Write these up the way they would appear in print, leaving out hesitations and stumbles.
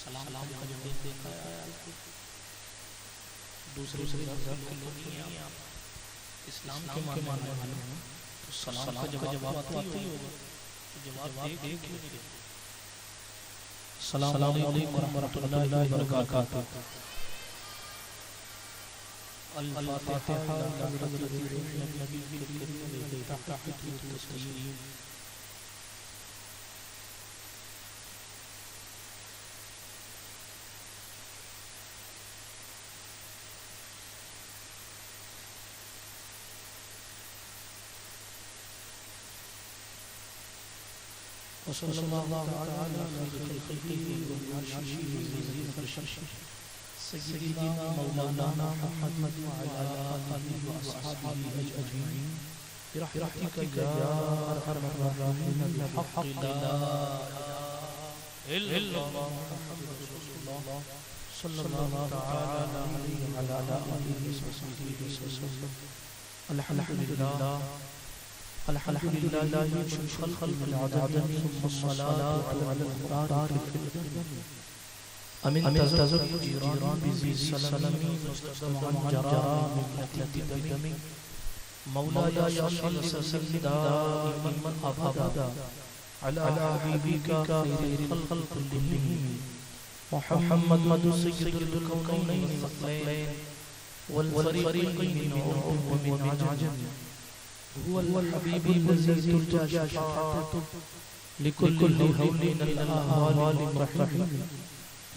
सलाम का जब देखा है आपको दूसरे धर्म के लोग नहीं हैं, आप इस्लाम के मानने वाले हैं तो सलाम का जवाब आता ही होगा, तो जवाब दे क्यों नहीं? अस्सलाम वालेकुम वरहमतुल्लाहि वबरकातुहू। अल-फातिहा हज़रत नबी के तस्लीम। सल्लल्लाहु अलैहि वसल्लम सय्यिदना मौलाना मुहम्मद व अला आलिहि व अस्हाबिहि अजमईन बिरहमतिका या अरहमर राहिमीन बिहक़्क़ि ला इलाहा इल्लल्लाह मुहम्मदुर रसूलुल्लाह सल्लल्लाहु तआला अलैहि व अला आलिहि व सह्बिहि वसल्लम। अल्हम्दुलिल्लाह अल्हम्दुलिल्लाहि मिन खल्क़िल आदमी वस्सलातु अलल मुख्तार फिल अमिन तज़क्कुर जीरान बिज़ी सलमी मुस्तक़बल जरा मिन दमी मौलाया या सल्लि सल्लि दाइमन अबदा अला हबीबिका खैरिल खल्क़ कुल्लिहिम मुहम्मद सय्यिदुल कौनैन वल फरीक़ैन मिन उर्ब व मिन अजम हुवल हबीबुल लज़ी तुरजा शफ़ाअतुहु लिकुल्लि हौलिन अल-अहवाल मुरहीम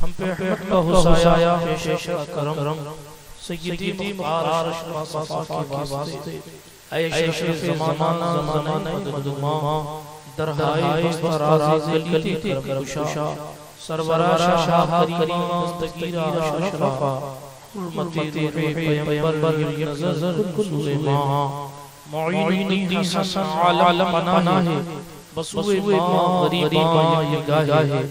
हम पे रहमत का हुसाया पेश करम सय्यदी मुख्तार अशरफ सफा के वास्ते ऐ शेख ज़माना मददुमा दरहाए फराज़ गली कर कुशा सरवरा शाह करीम दस्तगीरा अशरफा हुर्मते पैगंबर नज़र कुल्ले मां मुईनुद्दीन हसन आलम पनाहे बसुए मां गरीबा ये गाहे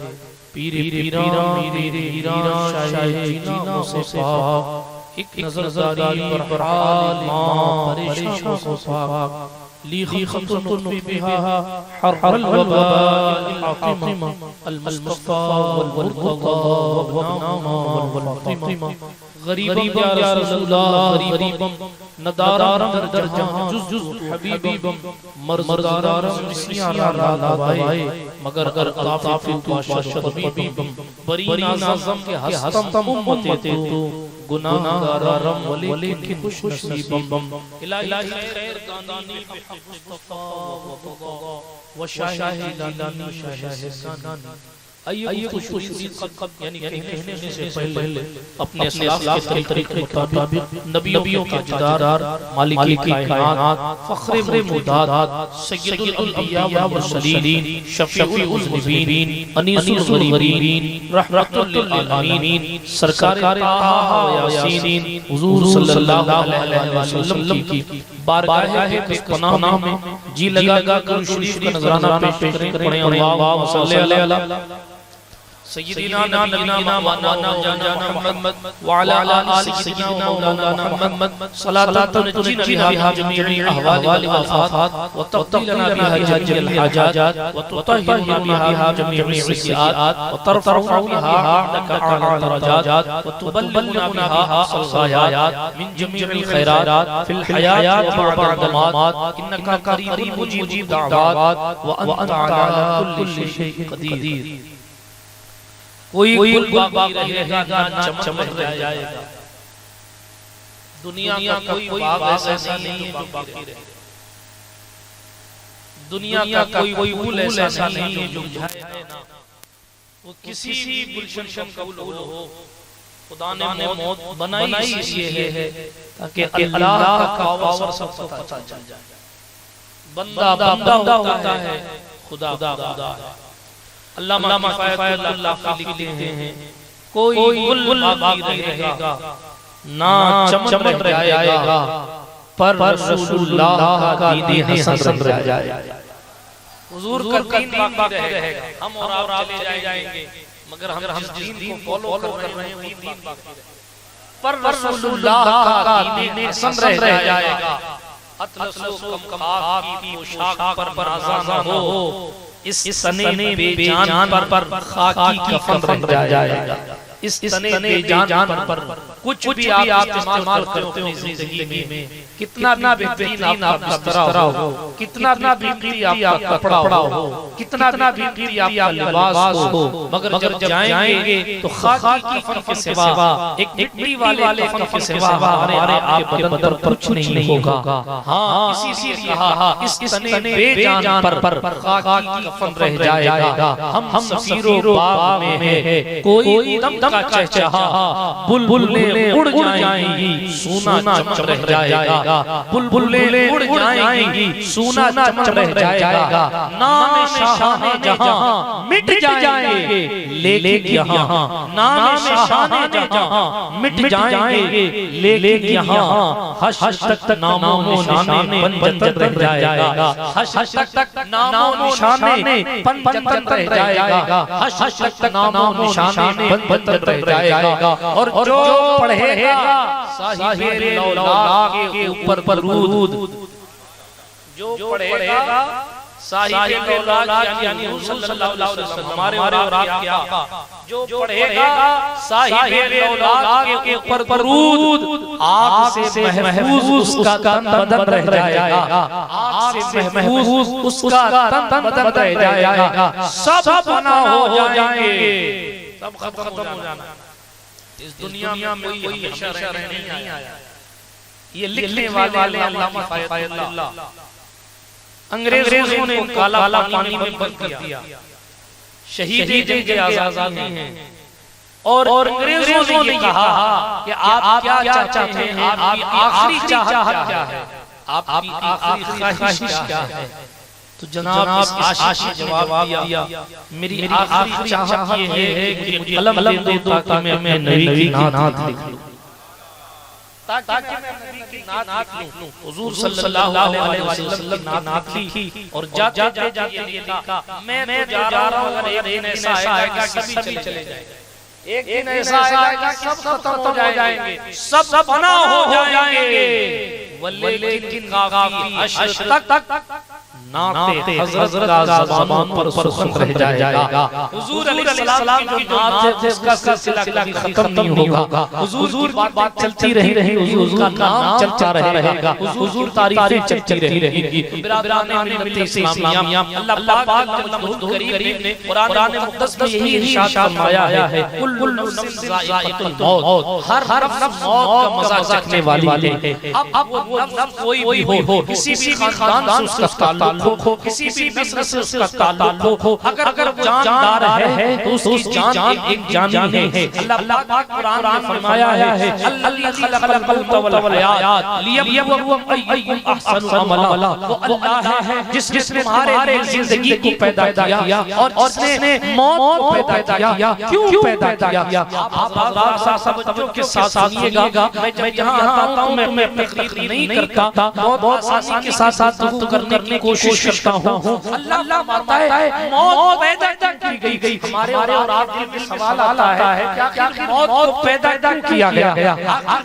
पीरे पीरा मेरे हीरा शाहे जीना से पाक एक नजरदारी पर हाल मां परेशान को पाक ली खतुन बिहा हरल वबा हातिमा अल मुस्तफा वल मुर्तदा वबनामा वल फातिमा गरीबम या रसूलल्लाह गरीबम नदारम दर जहां जुज हबीबम मर्दारम मिसिया ला भाई मगर अगर अल्ताफ वाशद हबीबम बरी नाज़म के हस्तम उम्मते तू गुनाहगारम वलेकिन खुश नसीबम इलाही खैर दानी बिहक मुस्तफा व शाहिदानी शाहिदानी आइए खुश यानी कहने से पहले अपने अखलाक के तरीके के मुताबिक नबियों के ताजदार मालिक कायनात फख्र मुदात सय्यदुल अंबिया व मुरसलीन शफीउल मुज़निबीन अनीसुल गरीबीन रहमतुल लिल आलमीन सरकार ताहा यासीन हुजूर सल्लल्लाहु अलैहि वसल्लम की बारगाह के पनाह में जी लगा कर शरीफ का नजराना पेश करें। अल्लाहुम्मा सल्ली अला सय्यिदिना नबीना मौलाना मुहम्मद व अला आलि सय्यिदिना मौलाना मुहम्मद सलातन तुनज्जिना बिहा जमीअल अहवाल वल आफात व तक़दीलना बिहा जमीअल हाजात व तुतहिरुना बिहा जमीअल सय्यिआत व तरफ़उना बिहा लक अअला दरजात व तुबल्लिगुना बिहा अल-ग़ायात मिन जमीअल खैरात फिल हयात व बअदल मौत इन्नका क़रीबुन मुजीब दअवात व अंत अला कुल्लि शैइन क़दीर। कोई बाग रहेगा ना चमक रह जाएगा। दुनिया का कोई बाग ऐसा नहीं है जो बाकी रहे। दुनिया का कोई फूल ऐसा नहीं है जो मुरझाए ना। वो किसी भी गुलशन का फूल हो, खुदा ने मौत बनाई इसलिए है ताकि अल्लाह का पावर सबको पता चल जाए। बंदा बंदा होता है, खुदा खुदा है। अल्लामा किफायतुल्लाह लिखते हैं कोई गुल बाकी रहेगा ना चमक रह जाएगा पर रसूलुल्लाह का दीन हसन रह जाएगा। हुजूर का दीन बाकी रहेगा, हम और आप चले जाएंगे मगर हम जिस दीन को फॉलो कर रहे हैं वो दीन बाकी रहेगा पर रसूलुल्लाह का दीन हसन रह जाएगा। अतलसो कम की पोशाक पर नाज़ा हो, इस सने बेजान पर खाकी कफन रह जाएगा। इस सने बेजान पर कुछ भी आप इस्तेमाल करते हो जिंदगी में, कितना भी बेहतरीन आपका बिस्तरा हो, कितना भी कीमती आपका कपड़ा हो, कितना भी कीमती आपका लिबास हो, मगर जब जाएंगे तो खाकी कफन के सिवा एक मिट्टी वाले कफन के सिवा हमारे आपके बदन पर कुछ नहीं होगा। हाँ, इसीलिए कहा इस सने बेजान पर खाकी कफन रह जाएगा। हम सफीरो बाग में है, कोई दम का चहचहा, बुलबुलें उड़ जाएंगी, सूना चमक रह जाएगा। बुलबुलें उड़ जाएंगी, सूना चमक रह जाएगा। नाम शाह जहां मिट जाएंगे, लेकिन यहाँ नाम शाह जहां मिट जाएंगे, लेकिन यहाँ हश तक नामो निशाने पंजत रह जाएगा। हश तक नामो निशाने पंजत रह जाएगा। हश तक नामो निशाने पंजत रह जाएगा। और जो पढ़ेगा साहिबे लौलाक के ऊपर दरूद, जो पढ़ेगा साहिबे लौलाक यानी सल्लल्लाहु अलैहि वसल्लम हमारे और आपके आका, जो पढ़ेगा साहिबे लौलाक के ऊपर दरूद, आग से महफूज उसका तन बदन रह जाएगा। आग से महफूज उसका तन बदन रह जाएगा। सब फना हो जाएंगे, सब खत्म हो जाना। इस दुनिया में कोई हमेशा रहने नहीं आया। ये लिखने वाले अल्लामा किफायतुल्लाह अंग्रेजों ने काला पानी में बंद कर दिया। शहीद जंग आजादी हैं और अंग्रेजों ने कहा कि आप क्या चाहते हैं, आपकी आखिरी चाहत क्या है, आपकी आखिरी ख्वाहिश क्या है। तो जनाब इस आशिक जवाब दिया, मेरी आखिरी चाहत ये है कि मुझे कलम दे दो ताकि मैं नबी की नात लिख लूं, ताकि मैं नबी की नात लूं। हुजूर सल्लल्लाहु अलैहि वसल्लम की नात लिखी और जाते ये लिखा, मैं जा रहा हूं, एक दिन ऐसा आएगा कि सभी चले जाएंगे, एक दिन ऐसा आएगा कि सब खत्म हो जाएंगे, सब फना हो जाएंगे। वल्लेकिन काफी अशर तक नाते हज़रत का ज़बान पर सुखन रह जाएगा। हुजूर अलैहिस्सलाम की जो नात है उसका सिलसिला कभी खत्म नहीं होगा। हुजूर की बात चलती रहेगी, हुजूर का नाम चलता रहेगा, हुजूर तारीफें चलती रहेंगी। बिरादरान मिल्लत इस्लामिया, अल्लाह पाक जल्ल करीम ने कुरान मुक़द्दस में यही इरशाद फरमाया है, कुल्लु नफ्सिन ज़ाइक़तुल मौत, हर नफ्स मौत का मज़ा चखने वाली है। अब वो नफ्स कोई भी हो, किसी भी खानदान से उसका ताल्लुक हो, किसी भी नस्ल से उसका ताल्लुक हो, अगर वो जानदार है तो उसकी जान एक जानी है। अल्लाह पाक कुरान में फरमाया है, अल्लज़ी खलक़ल मौत वल हयात लियब्लुवकुम अय्युकुम अहसनु अमला। वो अल्लाह है जिसने तुम्हारे जिंदगी को पैदा किया और जिसने मौत को पैदा किया। क्यों पैदा किया? आप समझो के साथ सुनिएगा। मैं जहां आता हूं मैं तकरीर नहीं करता, बहुत आसानी के साथ गुफ्तगू करने की कोशिश कोशिश करता हूँ। अल्लाह मारता है मौत पैदा की गई हमारे और आपके दिल में सवाल आता है क्या मौत को पैदा किया गया,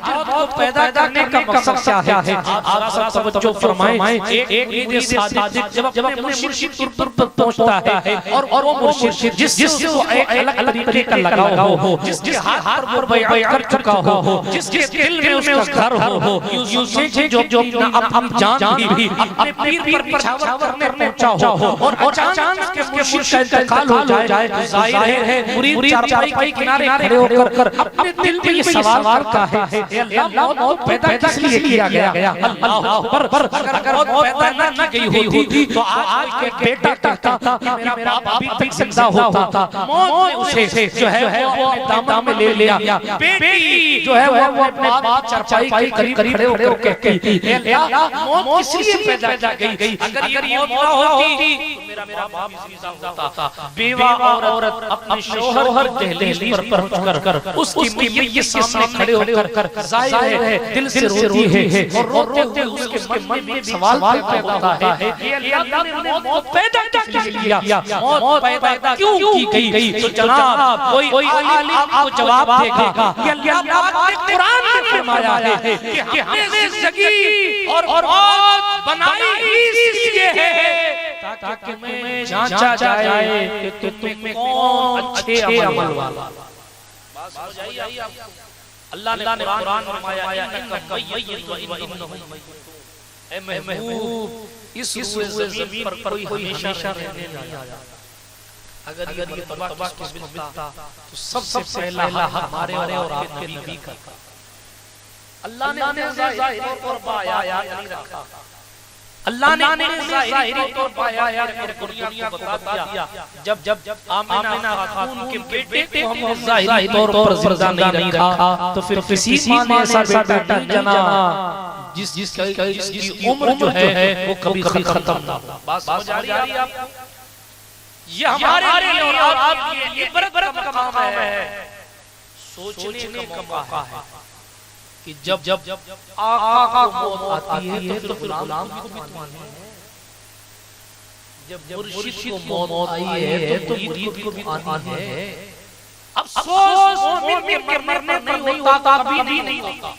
मौत को पैदा करने का मकसद क्या है? आप सब तवज्जो फरमाएं। एक ईद सादिक जब अपने मुर्शिद पर पहुंचता है और वो मुर्शिद जिससे वो अलग अलग तरीके का लगाव हो, जिसके हाथ पर बैत कर चुका हो, जिसके दिल में उसका घर हो, यूं से जो अब जान भी अपने पीर पर छावर करने पहुंचा हो और अचानक उसके मुर्शिद का इंतकाल हो जाए, जाहिर है मुरीद चारपाई किनारे खड़े होकर अपने दिल में ये सवाल का है अल्लाह मौत पैदा किस लिए किया गया? अल्लाह पर अगर मौत पैदा ना की गई होती तो आज के बेटा कहता कि मेरा बाप अभी तक जिंदा होता। मौत ने उसे जो है वो दामन में ले लिया। बेटी जो है वो अपने बाप चारपाई के करीब खड़े होकर कहती अल्लाह मौत किस लिए पैदा की गई? अगर ये मौत ना होती तो मेरा बाप जिंदा होता। बेवा औरत अपने शौहर दहलीज पर पहुंचकर उसकी मैयत के सामने खड़े होकर जाहिर है दिल से रोती है और रोते हुए उसके मन में सवाल पैदा होता है कि अल्लाह ने मौत पैदा किस लिए किया? मौत पैदा क्यों की गई? तो जनाब कोई आलिम आपको जवाब देगा कि अल्लाह पाक ने कुरान में फरमाया है कि हमने जिंदगी और मौत बनाई इसलिए है ताकि मैं जांचा जाए कि तुम में कौन अच्छे अमल वाला। बात समझ आई आपको? अल्लाह ने कुरान में फरमाया इन्नका मय्यित व इन्नहुम मय्यितून। ए महबूब इस रूए ज़मीन पर कोई हमेशा रहने नहीं आया। अगर ये तबाह किस्मत तो सबसे पहला हक हमारे और आपके नबी का। अल्लाह ने उन्हें ज़ाहिरी तौर पर आयात नहीं रखा, अल्लाह ने उन्हें ज़ाहिरी तौर पर आयात मेरे दुनिया को बता दिया। जब आमिना खातून के बेटे को हम ज़ाहिरी तौर पर जिंदा नहीं रखा तो फिर किसी माँ ने ऐसा बेटा नहीं जना जिसकी उम्र जो है वो कभी खत्म ना हो। बात समझ आ रही है आपको? ये हमारे लिए और आपके लिए इबरत का मकाम है, सोचने का मौका है कि जब आका को मौत आती है तो फिर गुलाम को भी मानना है। जब मुर्शिद को मौत आई है तो मुरीद को भी मानना है। अफसोस मोमिन मरने पर नहीं होता, कभी नहीं होता।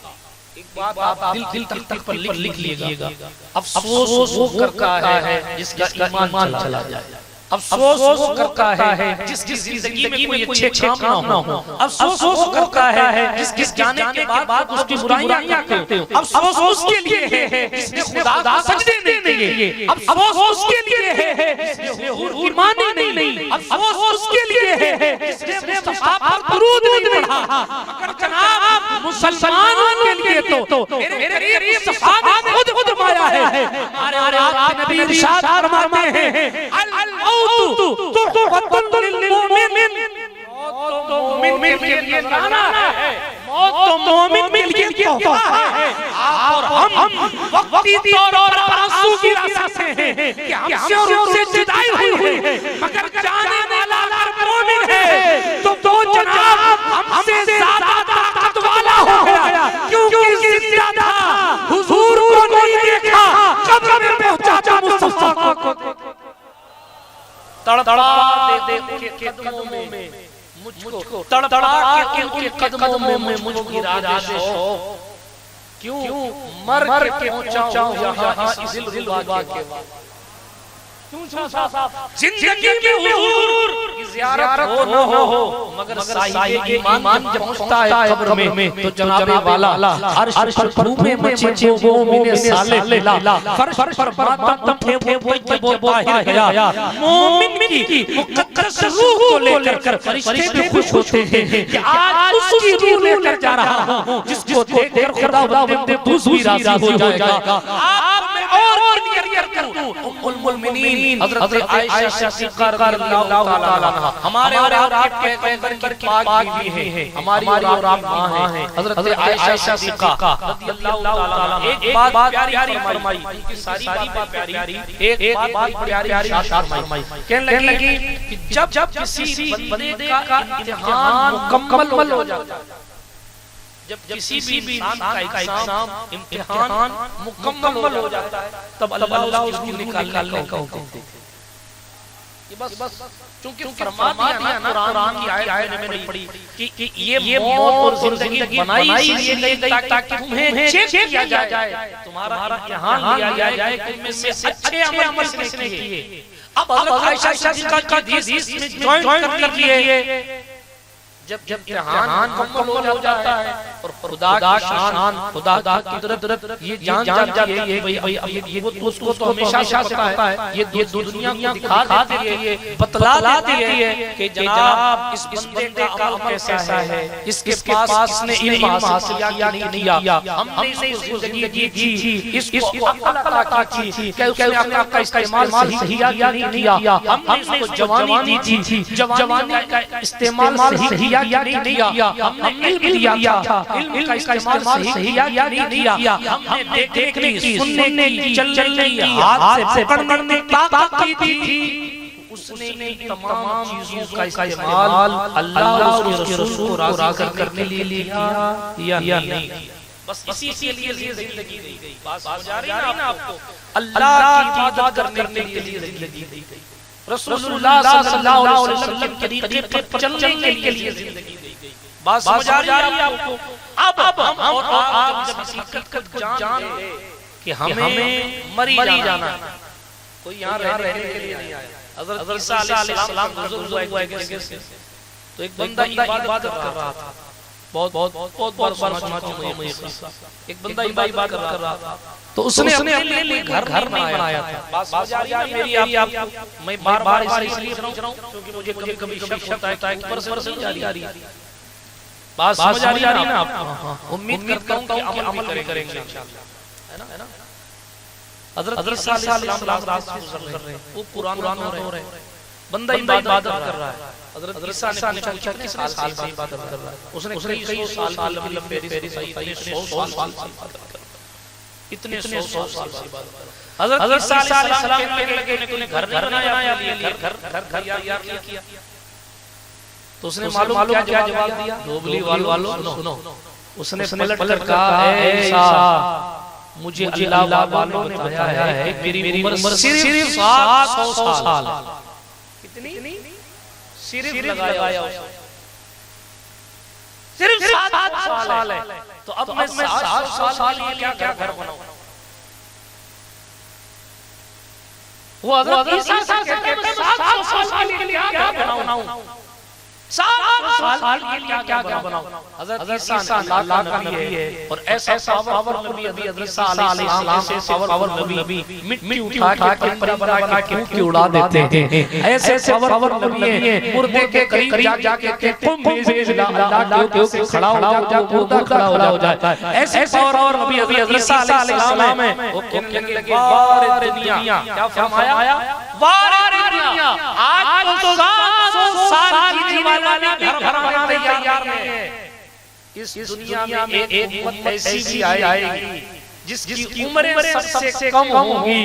एक बात आप दिल तक पर लिख लीजिएगा, अफसोस वो करता है जिसका ईमान चला जाए। अफसोस वो करता है जिसकी जिंदगी में अच्छे काम ना हो। अफसोस वो करता है जिसके जाने के बाद उसकी बुराइयां करते हो। अफसोस उसके लिए है जिसने खुदा को सजदे नहीं दिए। अफसोस उसके लिए है जिसने हुजूर की मानी नहीं। अफसोस उसके लिए है जिसने मुस्तफा पर दुरूद नहीं पढ़ा। मगर जनाब मुसलमानों के लिए तो मेरे करीम मुस्तफा ने खुद फरमाया है। अरे आपके नबी इरशाद फरमाते हैं मोमिन के लिए गाना है, मौत तो मोमिन के लिए तोहफा है। और हम वक्ती तौर पर आंसू की राह से हैं कि हमसे और उनसे जुदाई हुई है, मगर जाने वाला अगर मोमिन है तो जनाब हमसे ज्यादा ताकत वाला हो गया, क्योंकि जिंदा था हुजूर को नहीं देखा, कब्र में पहुंचा मुस्तफा को तड़पा दे उनके कदमों में मुझको, तड़पा के उनके कदमों में मुझको गिरा दे शौक, क्यों मर के पहुंचाऊं यहाँ इस दिलवा के बाद। जिंदगी में हुजूर की ज़ियारत हो न हो, मगर साहिब ईमान जब पहुंचता है कब्र में तो जनाब वाला अर्श पर धूमें मचे वो मोमिन साले फर्श पर मातम थे वो बाहर गया। मोमिन की मुकद्दस रूह को लेकर फरिश्ते भी खुश होते हैं कि आज उसकी रूह लेकर जा रहा हूं जिसको देखकर खुदावंद खुद भी राजी हो जाएगा। आप मैं और नियत करूं उम्मुल मोमिनीन हजरत आयशा सिद्दीक़ा रज़ियल्लाहु ताला अन्हा हमारे और आपके पैगंबर की पाक भी है, हमारी और आप मां हैं हजरत आयशा सिद्दीक़ा रज़ियल्लाहु ताला अन्हा। एक बात प्यारी फरमाई, उनकी सारी बात प्यारी, एक बात प्यारी इरशाद फरमाई, कहने लगी कि जब किसी बंदे का इम्तिहान मुकम्मल हो जाता है, जब किसी भी इंसान का एग्जाम इम्तिहान मुकम्मल हो जाता है तब अल्लाह उसको निकालने का हुक्म देते हैं। ये बस क्योंकि फरमा दिया ना कुरान की आयत मैंने पढ़ी कि ये मौत और जिंदगी बनाई इसलिए गई ताकि तुम्हें चेक किया जाए, तुम्हारा इम्तिहान लिया जाए कि तुम में से अच्छे अमल किसने किए। अब हज़रत आयशा सिद्दीक़ा की हदीस में जॉइन कर लीजिए, जब इम्तिहान मुकम्मल हो जाता है और खुदा की शान, खुदा की कुदरत ये जान जाती है कि भाई ये उसको तो हमेशा पता है, ये दुनिया को दिखा देती है, ये बतला देती है कि जनाब इस बंदे का अमल कैसा है, इसके पास ने इल्म हासिल किया नहीं किया, हमने इसको जिंदगी दी, इसको अक्ल अता की, क्या उसने अक्ल का इस्तेमाल सही किया नहीं किया, हमने इसको जवानी दी थी, जवानी का इस्तेमाल सही या नहीं किया, हमने इल्म दिया था, इल्म का इस्तेमाल सही किया या नहीं किया, हमने देखने की, सुनने की, चलने की, हाथ से पकड़ने की ताकत थी, उसने इन तमाम चीजों का इस्तेमाल अल्लाह और उसके रसूल को राज़ी करने के लिए किया या नहीं किया। बस इसी के लिए जिंदगी दी गई। बात समझ आ रही है ना आपको? अल्लाह की इबादत करने के लिए जिंदगी दी गई, रसूलुल्लाह सल्लल्लाहु अलैहि वसल्लम के तरीके पर चलने के लिए जिंदगी दी गई। बात समझ आ रही है आपको? अब हम और आप जब इस हकीकत को जान ले कि हमें मरी जाना है, कोई यहाँ रहने के लिए नहीं आया। हज़रत ईसा अलैहिस्सलाम गुज़र हुआ एक जगह से, तो एक बंदा इबादत कर रहा था, बहुत बार सुना चुका हूं ये किस्सा। एक बंदा इबादत कर रहा था, तो उसने अपने लिए घर नहीं बनाया था। बात समझ आ रही है मेरी आपको? मैं बार-बार इसलिए पूछ रहा हूं क्योंकि मुझे कभी शक होता है कि ऊपर से नहीं जा रही है। बात समझ आ रही है ना आपको? उम्मीद करता हूं कि अमल करेंगे इंशाअल्लाह, है ना? हज़रत सल्लल्लाहु अलैहि वसल्लम रास्ते गुजर रहे हैं, वो कुरान हो रहे हैं, बंदा इबादत कर रहा है। हज़रत ईसा ने पूछा कितने साल से इबादत कर रहा है? उसने कई साल की लंबी पेरी सही 100 साल से इबादत कर, इतने 100 साल से इबादत कर। हज़रत ईसा अलैहिस्सलाम कहने लगे तूने घर नहीं बनाया, घर यार किया। तो उसने मालूम क्या जवाब दिया? नोबली वालों सुनो, उसने पलट कर कहा है ईसा, मुझे अल्लाह वालों ने बताया है कि मेरी उम्र सिर्फ 700 साल। कितनी? सिर्फ लगाया सिर्फ 700 साल है। तो अब मैं 700 साल के लिए क्या घर बनाऊं? वो हज़रत ईसा कहते हैं 700 साल के लिए क्या बनाऊं? 700 साल के लिए क्या बनाऊं? हज़रत ईसा अल्लाह का नबी है और ऐसा पावर नबी हज़रत ईसा अलैहिस्सलाम से पावर नबी मिट्टी उठा के परी बना के उड़ा देते हैं। ऐसे पावर नबी है, मुर्दे के करीब जाके तुम भेज अल्लाह के खड़ा हो जा, मुर्दा खड़ा हो जाता है। ऐसे पावर नबी हज़रत ईसा अलैहिस्सलाम है। वो कहने लगे वारे दुनिया, क्या फरमाया? वारे दुनिया, आज तो 700 साल जीने वाला घर बनाने तैयार नहीं है। इस दुनिया में एक उम्मत ऐसी भी आएगी जिसकी उम्रें सबसे कम होंगी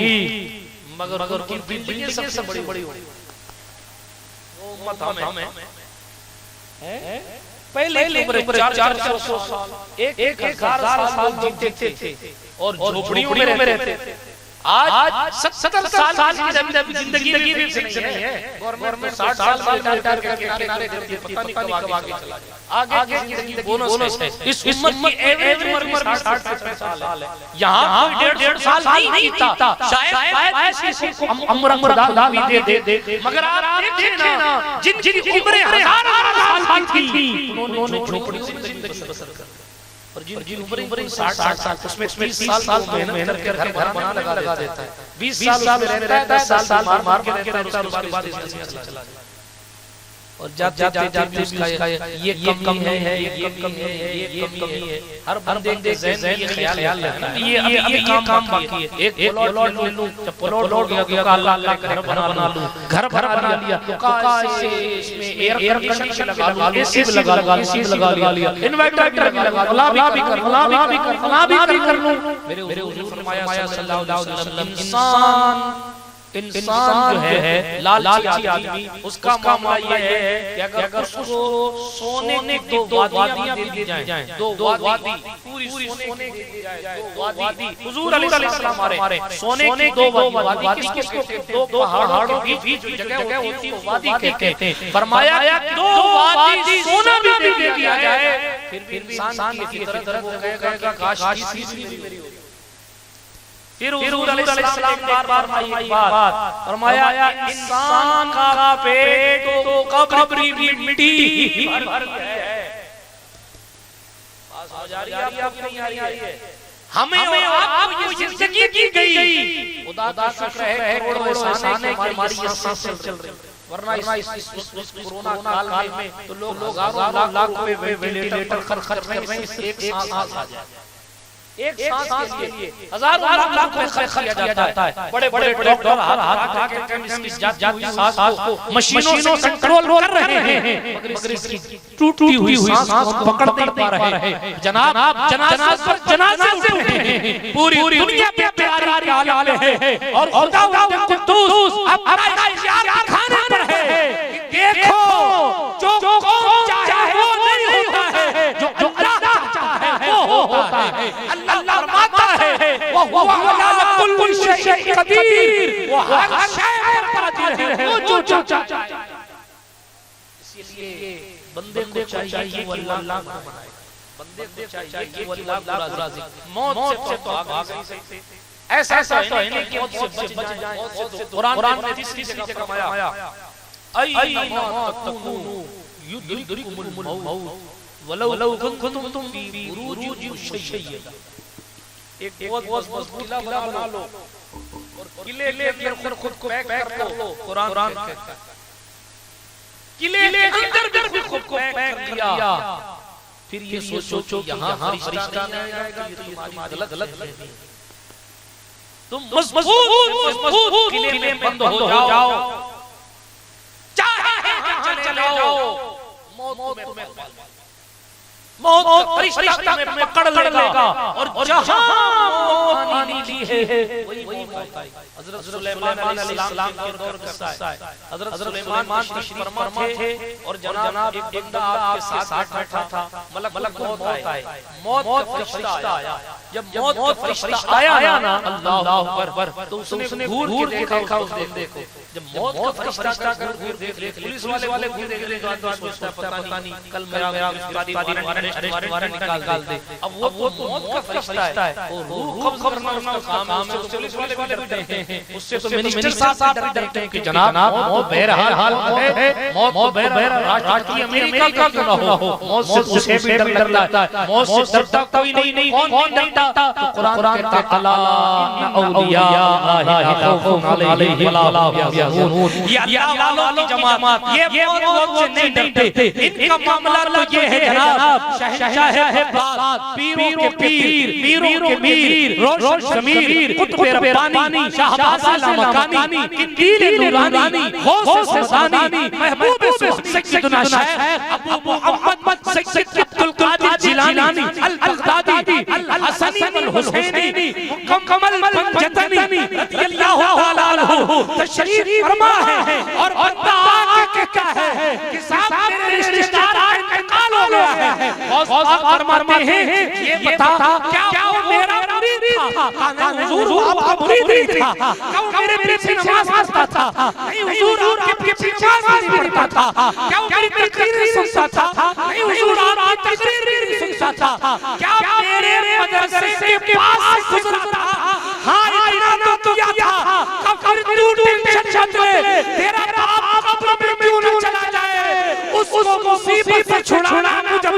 मगर उनकी बिल्डिंगें सबसे बड़ी होंगी। वो उम्मत हमें पहले उम्र 400 साल, एक 1000 साल जीते थे और झोपड़ियों में रहते थे। आज 70 साल की जिंदगी भी नहीं है। गवर्नमेंट 60 साल में रिटायर करके किनारे देती है, पता नहीं कब आगे चला जाए। आगे जिंदगी बोनस है। इस उम्मत की एवरेज उम्र 60 से 65 साल है। यहाँ कोई 1.5 साल नहीं जीता, शायद किसी को उम्र खुदा भी दे। मगर आप देखें ना, जिनकी उम्रें हजार साल की थी उन्होंने झोपड़ी से जिंदगी बसर कर, और जिनकी उम्र 60 साल, उसमें 30 साल मेहनत कर घर बना लगा देता है, 20 साल में रहता है, 10 साल मार के रहता है, उसके बाद चला जाता है। और जाते उसका ये कमी है, ये कमी है, ये कमी है। हर बंदे के ज़हन में ख्याल रखना है ये अभी काम बाकी है। एक प्लॉट ले लूं, जब प्लॉट हो गया तो अल्लाह घर बना लूं, घर बना लिया तो इसमें एयर कंडीशन लगा लूं, एसी लगा लिया, इन्वर्टर भी लगा लूं, भी कर लूं। मेरे हुजूर फरमाया सल्लल्लाहु अलैहि वसल्लम, इंसान इंसान जो है लालची आदमी, उसका मामला ये है कि अगर उसको सोने की दो वादियां दे दी जाएं, दो वादी पूरी सोने की दी जाए, दो वादी, हुजूर अलैहिस्सलाम हमारे सोने की दो वादी, किसको दो पहाड़ों के बीच जगह होती है वादी कहते हैं। फरमाया दो वादी सोना भी दे दिया जाए फिर भी इंसान की तरफ वो कहेगा काश तीसरी भी मेरी हो। फिर हुजूर अलैहिस्सलाम ने बार बात फरमाया इंसान का पेट तो कब्री की मिट्टी भर है। बात हो जा रही है आपको नहीं आ रही है? हमें और आपको ये जिंदगी की गई खुदा का शुक्र है करोड़ों एहसान है कि हमारी ये सांस चल रही, वरना इस कोरोना काल में तो लोग हजारों लाख रुपए वेंटिलेटर खर्च कर रहे हैं एक सांस आ जाए, एक सांस के लिए हजारों लाख रुपए खर्च किया जाता है। बड़े बड़े डॉक्टर हाथ के जाती सांस को मशीनों से कंट्रोल कर रहे हैं, मगर इसकी टूटी हुई सांस पकड़ नहीं पा रहे। जनाब जनाजा से उठे पूरी दुनिया पे प्यार के आलम है और खुदा कुद्दूस अपना इख्तियार दिखाने पर है। देखो जो कौन चाहे वो नहीं होता है, जो अल्लाह चाहता है वो होता है। अल्लाह फरमाता है वो हुवा अला कुल्लि शैइन कदीर, वो हर शय पर कादिर है, वो जो चाहता है। इसलिए बंदे को चाहिए वो अल्लाह को मनाए, बंदे को चाहिए कि वो अल्लाह को राज़ी। मौत से तो भाग नहीं सकते, ऐसा तो है नहीं कि मौत से बच जाए। कुरान ने तीसरी जगह फरमाया अय्युमा तकुनु युदरिकुमुल मौत वलौ कुंतुम फी बुरूजिन शय्यदा। एक बहुत किला बना लो और किले के अंदर खुद को पैक कर लो। कुरान कहता है किले के अंदर भी खुद को पैक कर लिया, फिर ये सोचो यहाँ फरिश्ता नहीं आएगा, ये तुम्हारी गलत है। तुम मजबूत किले में बंद हो जाओ, चाहे चले जाओ, मौत तुम्हें मौत फरिश्ता में पकड़ लेगा और जहां मौत आनी ली है वही मौत आई। हजरत सुलेमान अलैहिस्सलाम के दौर का किस्सा है। हजरत सुलेमान तशरीफ फरमा थे और जनाब एक बंदा आपके साथ बैठा था, मलक मौत आए, मौत का फरिश्ता आया। जब मौत का फरिश्ता आया ना अल्लाह अकबर, तो उसने घूर के देखा, उसने देखो जब मौत का फरिश्ता घूर देख पुलिस वाले घूर देख ले तो सोचता पता नहीं कल मेरा वारंट निकाल दे। अब वो मौत का फरिश्ता है और रूह कब्ज करना उसका काम है, उससे पुलिस वाले डरते हैं, उससे तो मिनिस्टर साहब डरते हैं कि जनाब मौत बहरहाल है, मौत बहरहाल राष्ट्रपति अमेरिका का क्यों ना हो, मौत से उसे भी डर लगता है, मौत से डरता कोई नहीं, कौन डरता? तो कुरान कहता है अला इन्ना औलिया अल्लाह खौफुन अलैहिम वला हुम यहज़नून। ये अल्लाह वालों की जमात ये मौत से नहीं डरते, इनका मामला तो ये है जनाब शहंशाह है बात, पीरों के पीर, मीरों के मीर, रोशन शमीर, कुतुब रब्बानी, शाहबाज मकानी, किंदील नूरानी, गौस ससानी, महबूब सैयदना शेख अबू मोहम्मद सैयद अब्दुल कादिर जिलानी अल बगदादी अल हसनी अल हुसैनी मुकम्मल पंजतनी रदियल्लाहु ताला अन्हु तशरीफ फरमा है और बंदा आके कहता है कि साहब मेरे रिश्तेदार का इंतकाल हो गया है। गौस फरमाते हैं ये बता क्या वो मेरा मुरीद था? हुजूर आपका मुरीद नहीं था। क्या वो मेरे पीछे नमाज पढ़ता था? नहीं हुजूर आपके पीछे नमाज नहीं पढ़ता था। क्या वो मेरी तकरीर सुनता था? नहीं हुजूर आपकी तकरीर नहीं सुनता था। क्या मेरे मदरसे के पास गुजरता था? हाँ इतना तो किया था। कब तू टेंशन ले, तेरा बाप कब्र में क्यों न चला जाए, उसको मुसीबत से छुड़ाना मुझे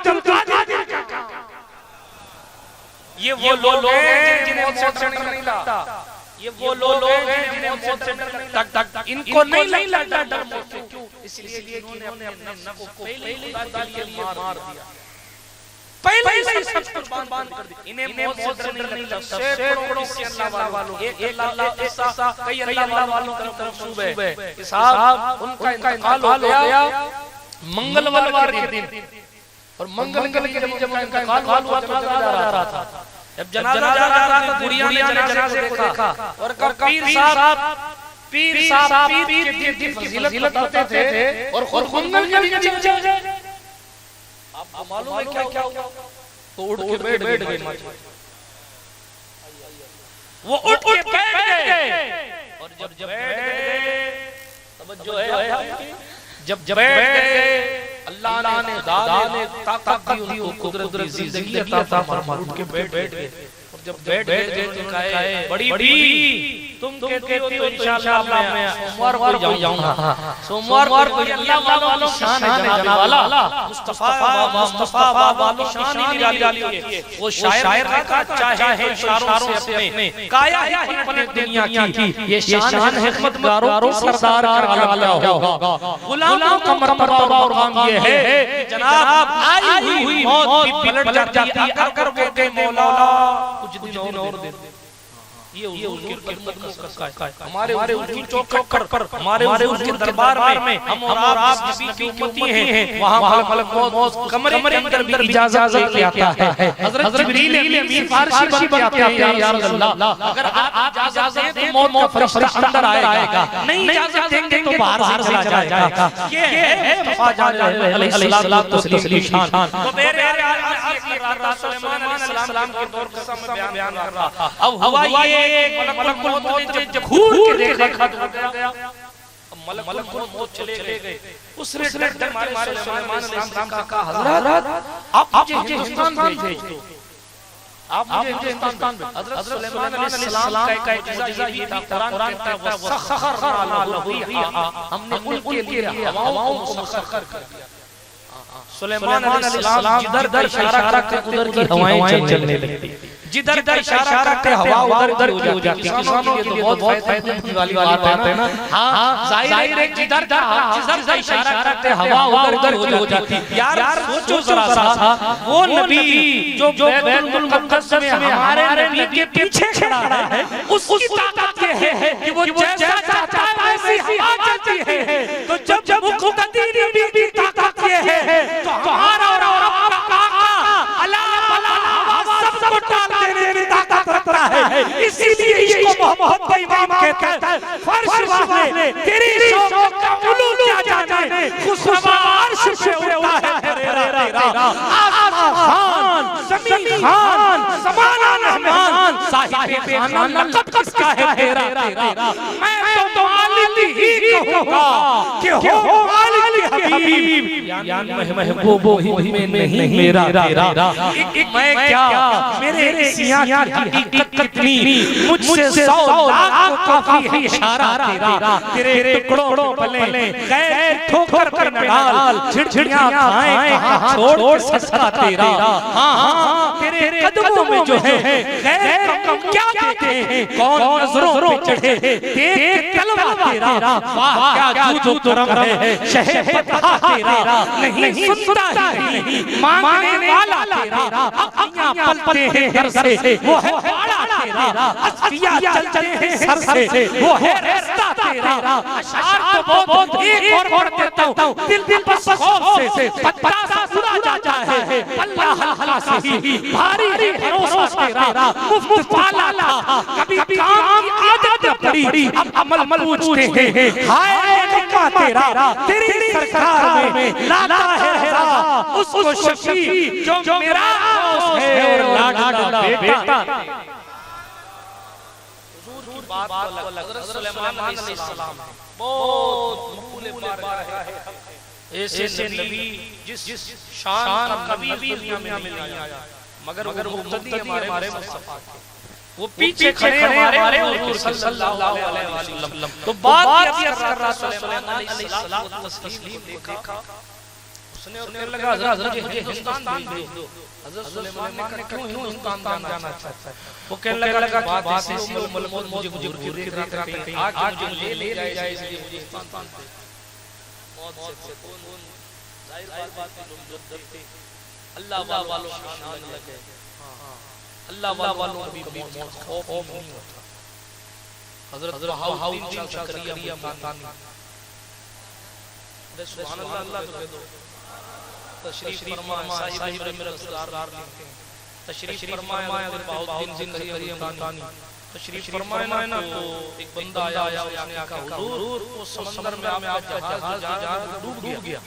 ये वो लोग हैं जिन्हें मौत से डर नहीं लगता, ये वो लोग हैं जिन्हें मौत से डर नहीं लगता, इनको नहीं लगता डर मौत से। क्यों? इसलिए इन्होंने अपने नफ्स को पहले ही खुदा के लिए मार दिया, पहले ही सब कुछ बांध कर दिया। इन्हें मौत से डर नहीं लगता। सैकड़ों से अल्लाह वालों, एक अल्लाह ऐसा कई अल्लाह वालों की तरफ मंसूब है कि साहब उनका इंतकाल हो गया मंगलवार के दिन, और मंगल के दिन जब उनका इंतकाल हुआ तो जा रहा था, जब जनाजा जा रहा था बुढ़िया ने जनाजे को देखा और कहा पीर साहब पीर साहब पीर की फजीलत बताते थे और खुद मंगल जल के चले जाए। आपको मालूम है क्या हुआ? तो उठ के बैठ गए माजी। वो उठ के बैठ गए और जब बैठ गए तवज्जो है जब बैठ गए अल्लाह ने खुदा ने ताकत दी उनको, कुदरत दी जिंदगी अता फरमा। उठ के बैठ गए और जब बैठ गए तो कहे बड़ी तुम कहते हो तो इंशाअल्लाह मैं सोमवार को जाऊंगा। सोमवार को अल्लाह वालों की शान है जनाब वाला, मुस्तफा वालों की शान ही निराली है। वो शायर ने कहा चाहे इशारों से अपने काया ही पलट दुनिया की, ये शान है खिदमतगारों सरदार का आला होगा। गुलामों का मर्तबा और काम ये है जनाब आई हुई मौत भी पलट जाती है अगर वो के मौला कुछ दिन और दे। ये उनकी खिदमत का है। हमारे उनकी चौखट पर हमारे उनके दरबार में हम और आप जिस की उम्मती हैं वहां मलक मौत कमरे के अंदर भी इजाजत लेके आता है। हजरत जिब्रील अमीन फारसी बन के आते हैं या अल्लाह, अगर आप इजाजत दें तो मौत का फरिश्ता अंदर आएगा, नहीं इजाजत देंगे तो बाहर से चला जाएगा। ये है मुस्तफा जान अलैहिस्सलातु वस्सलाम। तो मेरे सुलेमान अलैहिस्सलाम के दौर का मैं बयान कर रहा था। अब हुआ ये मलकुल मौत ने जब घूर के देखा तो गया, मलकुल मौत चले गए। उसने डर मारे सुलेमान अलैहिस्सलाम से कहा हजरत आप मुझे हिंदुस्तान भेज दो, आप मुझे हिंदुस्तान भेज। हजरत सुलेमान अलैहिस्सलाम का इजाज़त ये था, कुरान कहता है वसखरना लहु रिहा, हमने उनके लिए हवाओं को मुसख्खर कर दिया। सुलेमान अलैहिस्सलाम जिधर इशारा करते उधर की हवाएं चलने लगती, जिधर इशारा करते हवा उधर की हो जाती है। किसानों के लिए बहुत फायदेमंद वाली बात है ना। हां जाहिर है जिधर इशारा करते हवा उधर हो जाती। यार सोचो जरा सा, वो नबी जो बैतुल मुक़द्दस में हमारे नबी के पीछे खड़ा है, उसकी ताकत ये है कि वो जैसा चाहता है वैसी हवा चलती है। तो जब मुक़द्दर नबी की ताकत ये है तो हमारा और आपका अल्लाह हवा सबको टाल देने की ताकत रखता है। इसीलिए इसको मोहम्मद का इमाम कहता है फर्श वाले तेरी शौकत का उलू क्या जाने, खुशबू अर्श पे उड़ता है तेरा आसमान ज़मीन खान ज़माना रहमान साहिब खाना लक़ब किसका है तेरा। मैं तो मालिक ही कहूंगा कि हो मालिक हबीब, यानी महबूब ही में नहीं मेरा तेरा। मैं क्या मेरे सियां की हकीकत कितनी, मुझसे 100 लाख को काफी है इशारा तेरा। तेरे टुकड़ों पले गए ठोकर पर न डाल, झिड़झिड़ियां खाएं कहां छोड़ सकता तेरा। हां तेरे कदमों में जो है गैर कम क्या देते हैं, कौन नजरों पे चढ़े देख कलवा तेरा। वाह क्या जू तुरम है शहे फतह तेरा, नहीं सुनता नहीं मांगने वाला तेरा। अखियां पलते हैं घर से वो है बाड़ा तेरा, अस्किया चलते हैं सर से वो है रास्ता तेरा। अशार तो बहुत एक और पढ़ देता हूं, दिल बस खौफ से पत्ता सा सुना जाता है, पल्ला हल्का सा ही भारी भरोसा तेरा। मुफ्त पाला था कभी काम की आदत पड़ी, अब अमल पूछते हैं हाय मक्का तेरा। तेरी सरकार में लाता है रजा उसको शफी जो मेरा है और लाडला बेटा। हुजूर की बात अलग, हज़रत सुलेमान अलैहिस्सलाम बहुत मकबूल बारगाह है। ऐसे नबी जिस शान का कभी दुनिया में नहीं आया, मगर वो मुक़्तदी हमारे मुस्तफा के, वो पीछे खड़े हमारे हुजूर सल्लल्लाहु अलैहि वसल्लम। तो बात ये कर रहा सुलेमान अलैहिस्सलाम तस्लीम देखा उसने और कहने लगा हज़रत मुझे हिंदुस्तान भेज दो। हज़रत सुलेमान ने कहा क्यों हिंदुस्तान जाना चाहता है? वो कहने लगा बात ऐसी मुझे घूर के देख रहा था कहीं आज मुझे ले जाए इसलिए मुझे हिंदुस्तान भेज। मौत से कौन जाहिर बात है तुम जब डरते अल्लाह वालों की शान लगे। अल्लाह वालों को भी मौत खौफ नहीं होता। हज़रत बहाउद्दीन शाकरिया मातानी सुभान अल्लाह तो कह दो तशरीफ फरमा साहिब मेरा सरदार लिखते हैं तशरीफ फरमाया हज़रत बहाउद्दीन शाकरिया मातानी तशरीफ फरमाए ना तो एक बंदा आया, उसने आका हुजूर वो समंदर में आपका जहाज जा रहा डूब गया।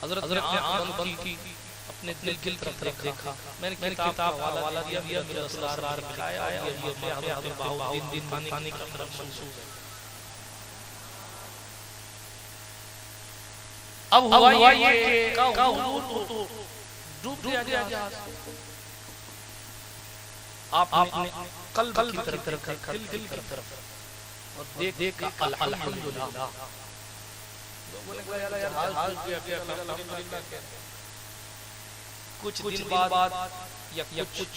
हजरत ने आंख बंद की, अपने दिल की तरफ देखा। मैंने किताब का हवाला दिया, मेरा असरार दिखाया है, और ये हजरत बहाउद्दीन पानी की तरफ मंसूब है। अब हुआ ये का हुजूर तो डूब गया जहाज। आपने कल्ब की तरफ दिल की तरफ और देख अल्हम्दुलिल्लाह। लोगों ने कहा यार हाल कुछ दिन बाद या कुछ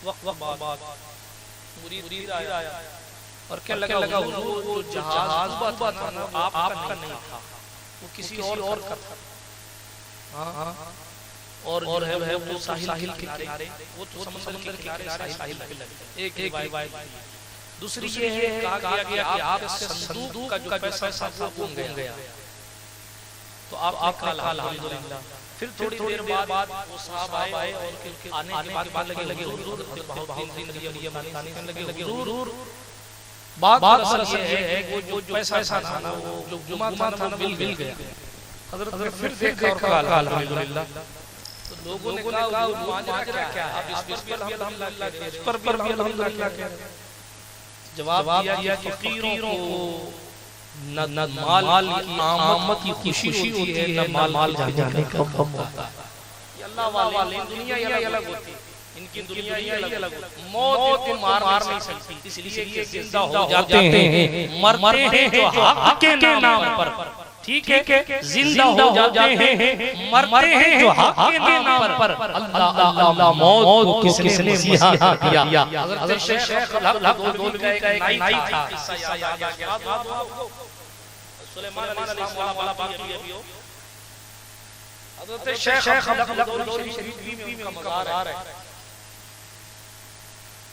वक्त बाद मुरीद आया और क्या लगा हुजूर वो जहाज था ना आपका नहीं था, वो किसी और का था। हाँ और है वो साहिल के किनारे, वो तो समंदर के किनारे साहिल पे लगे। एक भाई दूसरी ये है कहा गया कि आप संदूक का जो पैसा था वो गुम गया। तो आप अल्हम्दुलिल्लाह। फिर थोड़ी देर बाद वो साहब आए और आने के बाद लगे हुजूर बहाउद्दीन लगे हुजूर बात असल ये है कि वो जो पैसा था ना वो जो गुमा था ना मिल गया। हजरत ने फिर देखा और कहा अल्हम्दुलिल्लाह। तो लोगों ने कहा माजरा क्या है, आप इस पर अल्हम्दुलिल्लाह कह रहे, इस पर भी अल्हम्दुलिल्लाह कह रहे। जवाब दिया कि फकीरों को न माल की आमद की खुशी होती है, न माल जाने का गम होता है। ये अल्लाह वाले दुनिया ये अलग होती है, इनकी दुनिया ये अलग होती है। मौत को मार नहीं सकती, इसलिए ये जिंदा हो जाते हैं, मरते हैं जो हक के नाम पर। ठीक है, जिंदा हो जाते हैं, मरते हैं जो हक के नाम पर। अल्लाह मौत को किसने मसीहा किया। हज़रत शेख लखदोल का एक नाई था, किस्सा याद आ गया। सुलेमान अलैहिस्सलाम वाला बात भी अभी हो। हज़रत शेख लखदोल शरीफ में उनका मज़ार है।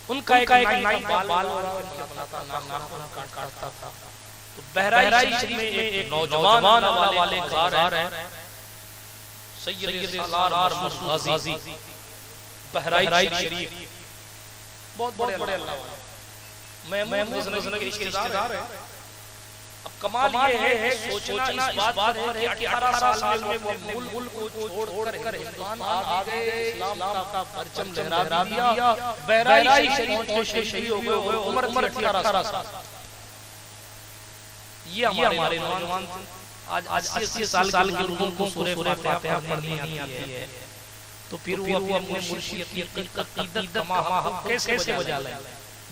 उनका एक नाई बाल बनाता काटता था। तो बहराइच शरीफ में एक नौजवान वाले कार है, सैयद सालार मसूद गाजी, बहराइच शरीफ, बहुत बड़े अल्लाह वाले। मैं के रिश्तेदार है। अब कमाल ये है सोचना इस बात पर है कि 18 साल में वो मुल्क को छोड़कर हिंदुस्तान आ गए, इस्लाम का परचम लहरा दिया, बहराइच शरीफ पहुंचे, शहीद हो गए, उम्र 18 साल। ये हमारे नौजवान आज 80 साल के लोगों को सूरह फातिहा पढ़नी नहीं आती है, तो फिर वो अपने मुर्शिद की अकीदत कैसे बजा लें।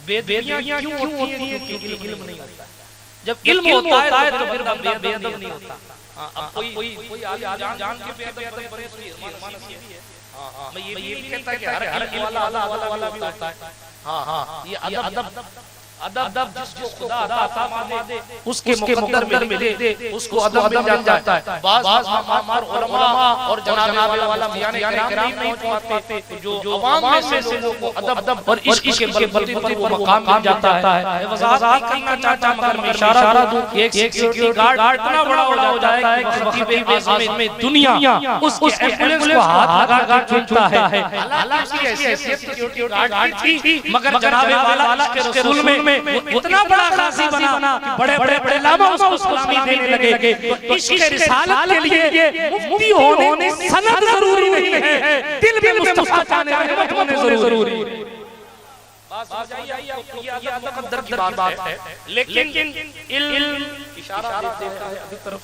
बेदियां क्यों होती हैं? क्योंकि इल्म नहीं होता। जब इल्म होता है तो फिर बंदा बेअदब नहीं होता। अब कोई आलिम जान के बेअदब बने तो ये मानसी है। मैं ये भी कहता कि हर इल्म वाला भी होता है। हाँ ये अदब जिसको खुदा अता दे उसके मुकद्दर में दे उसको अदब मिल जाता है। बाज़ हमारे उलमा और जनाब वाला मियां किराम नहीं पहुंच पाते, जो अवाम में से लोगों को अदब और इश्क के बलबूते पर वो मकाम मिल जाता है। वज़ाहत करना चाहता मगर मैं इशारा दूं, एक सिक्योरिटी गार्ड इतना बड़ा हो जाता है कि वक्त आज़म में दुनिया उसकी एम्बुलेंस को हाथ लगा के चुनता है। हालांकि उसकी हैसियत सिक्योरिटी गार्ड की थी, मगर जनाब वाला इसके रसूल में वो इतना बड़ा गाजी बना कि बड़े लामा उसको सलामी देने लगे। तो इश्क रिसालत के लिए मुफ्ती होने सनद जरूरी नहीं है, दिल में मुस्तफा जाने रहमत होने जरूरी है। बात समझ आई? ये अदब की बात है, लेकिन इल्म इशारा देता है अभी तरफ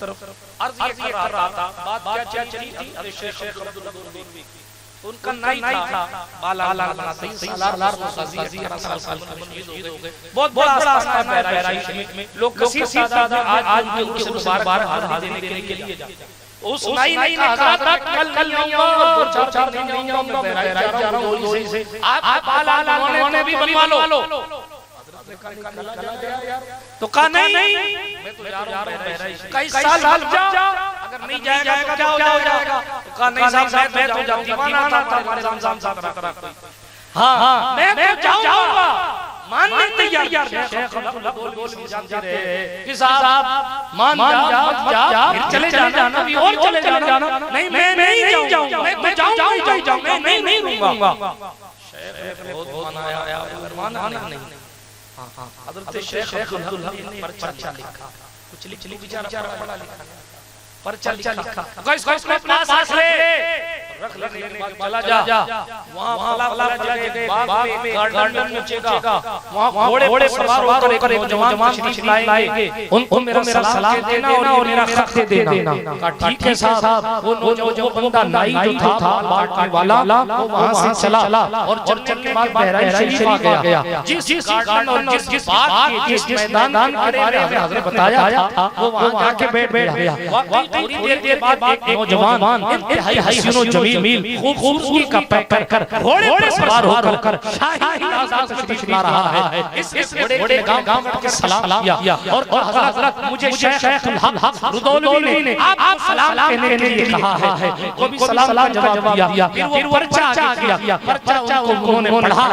अर्ज ये कर रहा था। बात क्या चली थी? अब शेख अब्दुल्लाह गोलवी उनका नाई था, बाला बनाते सालार गाजी 18 साल की उम्र में हो गए। बहुत बड़ा आस्थान है बहराइच में, लोग कसीर सादा आज उनके मुबारक हाजिरी देने के लिए जाते हैं। उस नाई ने कहा हज़रत कल नहीं आऊंगा, 4 दिन नहीं आऊंगा, मैं बहराइच जा रहा हूं गोली से, आप बाला बनवाने भी बनवा लो। तो कहा नहीं मैं तो जा रहा हूं बहराइच, कई साल जा, अगर नहीं जाएगा क्या हो जाएगा? तो कहा नहीं साहब मैं तो दीवाना था हमारे रमजान साहब तरह कोई। हां मैं तो जाऊंगा, मानने तैयार। शेख अब्दुल्लाह गोलवी जानते रहे कि साहब मान जा फिर चले जाना, अभी और चले जाना। नहीं मैं नहीं जाऊंगा, मैं तो जाऊंगा, मैं नहीं रहूंगा। ने बहुत मनाया मगर माना नहीं। हाँ हज़रत शेख अब्दुल हक ने पर्चा लिखा, कुछ लिख बेचारा पढ़ा लिखा पर्चा लिखा, इसको अपने पास रख लेने के बाद चला जा वहाँ फला जगह बाग में गार्डन में चेगा वहाँ घोड़े सवार होकर एक नौजवान तशरीफ लाएंगे, उनको मेरा सलाम देना और मेरा खत दे देना। ठीक है साहब। वो बंदा नाई जो था बाल काटने वाला वो वहाँ से चला और चलने के बाद बहराइच शरीफ आ गया। जिस गार्डन और जिस बाग के जिस मैदान के बारे में हज़रत बताया था वो वहाँ जाके बैठ गया। थोड़ी देर के बाद एक नौजवान इंतहाई हसीनो जमील खूबसूरती का पैक कर घोड़े पर सवार होकर शाही अंदाज में तशरीफ ला रहा है। इस घोड़े के गांव में सलाम किया और हज़रत मुझे शेख हक रुदौलवी ने आप सलाम कहने के लिए कहा है। वो भी सलाम का जवाब दिया। फिर पर्चा आ गया, पर्चा उन्होंने पढ़ा,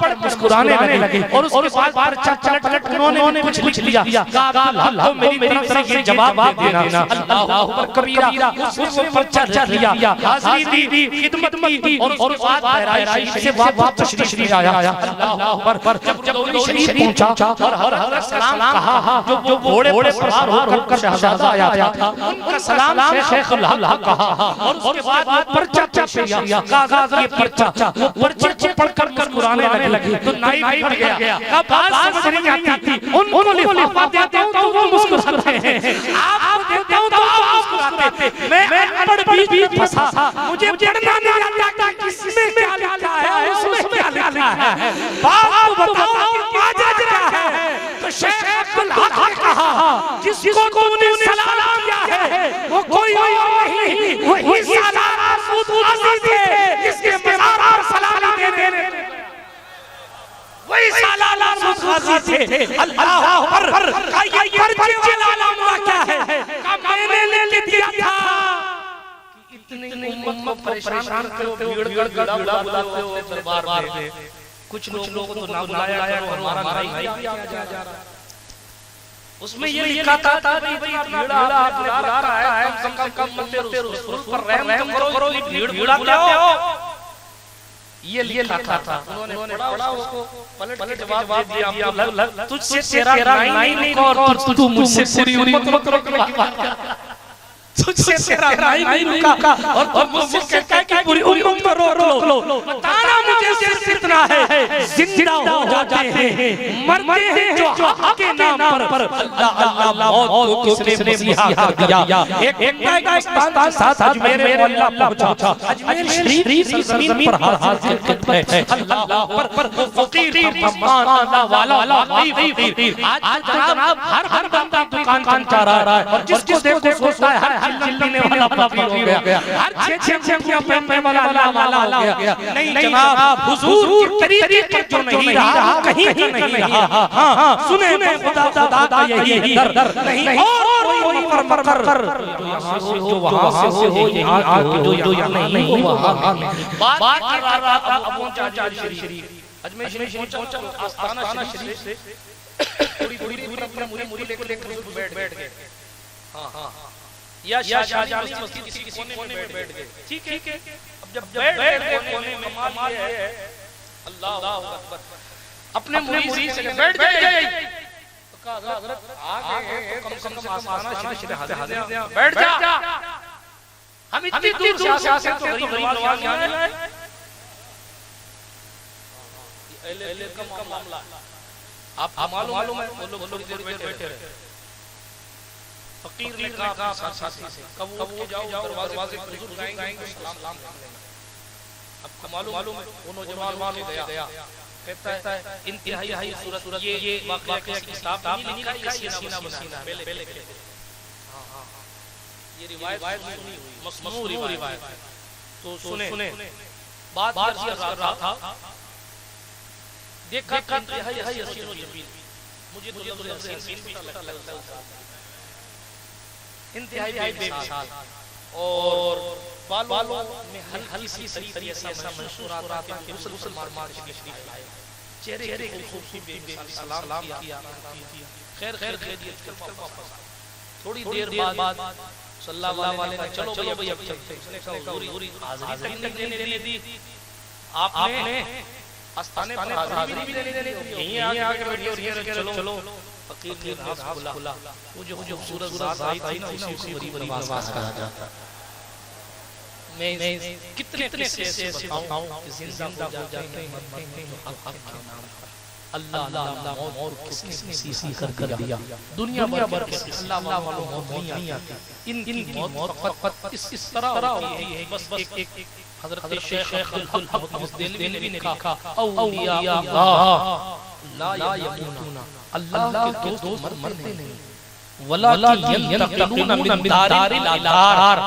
पढ़ मुस्कुराने लगे और उसके बाद पर्चा पलट उन्होंने कुछ लिख लिया। कहा मेरी तरफ से जवाब देना। अल्लाह कबीरा उसने पर्चा लिया, हाज़िरी दी, खिदमत की और उसके बाद बहराइच से वापस तशरीफ आया। अल्लाह अकबर। जब शरीफ पहुंचा और हज़रत सलाम कहा, जो घोड़े पर सवार होकर शहजादा आया था उनका सलाम शेख हक कहा और उसके बाद पर्चा किया, कागज ये पर्चा, वो पर्चे पढ़कर मुस्कुराने लगे। तो नाई बैठ गया, अब बात समझ नहीं आती, उनको लिफाफा देता हूं तो वो मुस्कुराते हैं, आप देता हूं तो आप मुस्कुराते। मैं अनपढ़ बीच में फंसा, मुझे पढ़ना नहीं आता किसमें क्या लिखा है उसमें क्या लिखा है, बाप बताओ क्या जज रहा है। तो शेख हक कहा जिसको तुमने सलाम किया है वो कोई और नहीं, वही सलाम मसूद थे जिसके मज़ार पर सलाम देने वही सलाम मसूद थे। अल्लाह अकबर। ये पर्चे वाला मामला क्या है? मैंने लिख दिया था कि इतनी उम्मत को परेशान करते हो, भीड़ बुलाते हो दरबार में, कुछ लोगों को ना बुलाया करो, हमारा नहीं किया जा रहा। उसमें ये लिखा था कि भाई इतना भीड़ आपने बुला रहा है, कम से कम मेरे रसूल पर रहम करो, ये भीड़ बुलाते हो, ये लिखा था। उन्होंने पढ़ा उसको, पलट के जवाब दिया, तुझसे तेरा नहीं और तू मुझसे पूरी उम्मत रोक, तुझसे तेरा नहीं रुका और मुझसे कहता है कि पूरी उम्मत को रोक लो। बताना मुझे सिर्फ इतना है, जिंदा हो जाते हैं, मरते हैं जो हक के नाम पर। अल्लाह मौत को किसने मसीहा दिया। एक पाकिस्तान साथ अजमेर में अल्लाह पहुंचा, अजमेर शरीफ ज़मीन पर हाजिर खिदमत है। अल्लाह पर फकीर फरमान अल्लाह वाला फकीर। आज जनाब हर बंदा दुकान जा रहा है और जिसको देखो सोचता है हर चिल्लाने वाला फकीर हो गया, हर छे पहनने वाला अल्लाह हो गया। नहीं जनाब, हुजूर के तरीके पर जो नहीं रहा कहीं नहीं रहा। हां सुने तो खुदा का यही दर नहीं और कोई पर जो यहां से हो वहां से हो, यहां जो यहां नहीं वहां नहीं। बात कर रहा था अबू चाचा शरीफ अजमेर शरीफ पहुंचा, आस्थाना शरीफ से थोड़ी दूर अपना मुरी लेकर बैठ गए। हां या शाहजहां मस्जिद किसी कोने में बैठ गए। ठीक है, अब जब बैठ गए कोने में, कमाल ये है, अल्लाह अकबर, अपने मुरीद से बैठ गए। तो कहा हज़रत आगे कम आसाना हाजिर बैठ जा, हम इतनी दूर से आसे तो गरीब नवाज यहाँ है, ये का मामला आप मालूम है। वो लोग देर बैठे रहे। फकीर ने कहा साथी से, कब जाओ दरवाजे पर हुजूर गाएंगे सलाम करेंगे। अब मालूम है वो नौजवान गया, कहता है इंतहाई सूरत ये वाकया की किताब नहीं लिखा, ये सीना मसीना पहले हां ये रिवायत सुनी हुई, मसमू रिवायत। तो सुने बात कर रहा था, देखा इंतहाई हसीन और जमील, मुझे तो हसीन सीन भी लगता है, इंतहाई बेमिसाल और बालों में हल्की सी तरीके से ऐसा महसूस हो रहा था कि गुस्ल मार के तशरीफ लाए, चेहरे की खूबसूरती बेमिसाल सलाम किया, खैर खैरियत कर वापस। थोड़ी देर बाद सल्लल्लाहु अलैहि वसल्लम चलो भाई अब चलते हैं। उसने कहा हुजूरी हाजिरी देने दी आपने, आस्थाने पर हाजिरी भी देने यहीं आके बैठे और ये चलो फकीर ने राज खुला। वो जो खूबसूरत जात आई थी ना उसी को गरीब नवाज कहा जाता। मैं कितने किस्से बताऊं कि जिंदा हो जाते हैं हक के नाम पर। अल्लाह मौत किसने सीसी कर दिया। दुनिया भर के अल्लाह वालों मौत नहीं आती। इनकी मौत इस तरह होती है। बस एक हजरत शेख अब्दुल हक मुहद्दिली ने कहा औलिया अल्लाह ला यमूतूना, अल्लाह के दोस्त मरते नहीं, वलाकिन यंतकिलूना मिन दारिल आकार,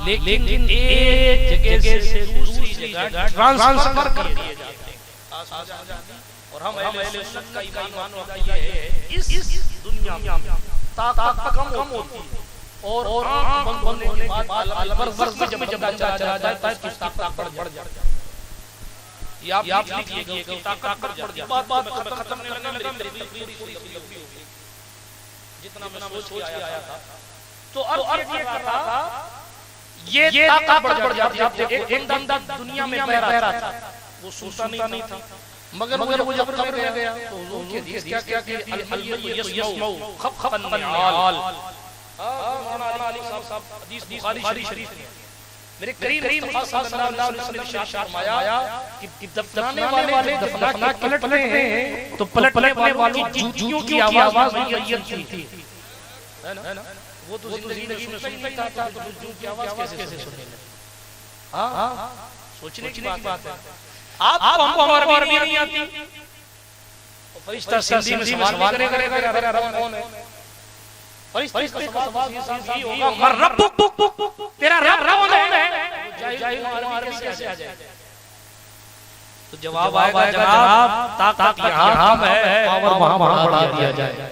लेकिन एक जगह से दूसरी जगह ट्रांसफर कर दिए जाते हैं। और हम अहले सुन्नत का ईमान होता ये है इस दुनिया में ताकत कम होती है और आंख बंद होने के बाद बरज़ख में जब बंदा चला जाता है उसकी ताकत बढ़ जाती है। ये आप लिखिएगा कि ताकत बढ़ जाती है। बात खत्म नहीं होने मेरी पूरी लंबी हो गई जितना मैं सोच के आया था। तो अर्थ ये कर रहा था ये ताकत बढ़ जाती है। आप देखो एक बंदा दुनिया में बह रहा था, वो सुनता नहीं था, मगर वो जब कब्र में गया तो हुजूर के हदीस क्या क्या कि अल यस्मउ खफन निआल। मौलाना अली साहब हदीस बुखारी शरीफ में मेरे करीम मुस्तफा सल्लल्लाहु अलैहि वसल्लम ने इरशाद फरमाया कि दफनाने वाले दफना के पलटते हैं तो पलटने वालों की जूतियों की आवाज मैयत थी, है ना। वो तो जिंदगी में सुनता ही था तो जूतियों की आवाज कैसे सुनने लगे। हां सोचने की बात है। आपको हमको अरबी नहीं आती तो फरिश्ता सिंधी में सवाल करेगा रब कौन है। फरिश्ता सवाल ये होगा मर रब्बुक, तेरा रब कौन है। जाहिल अरबी कैसे आ जाए। तो जवाब आएगा जनाब ताकत यहाँ है पावर वहां बढ़ा दिया जाए।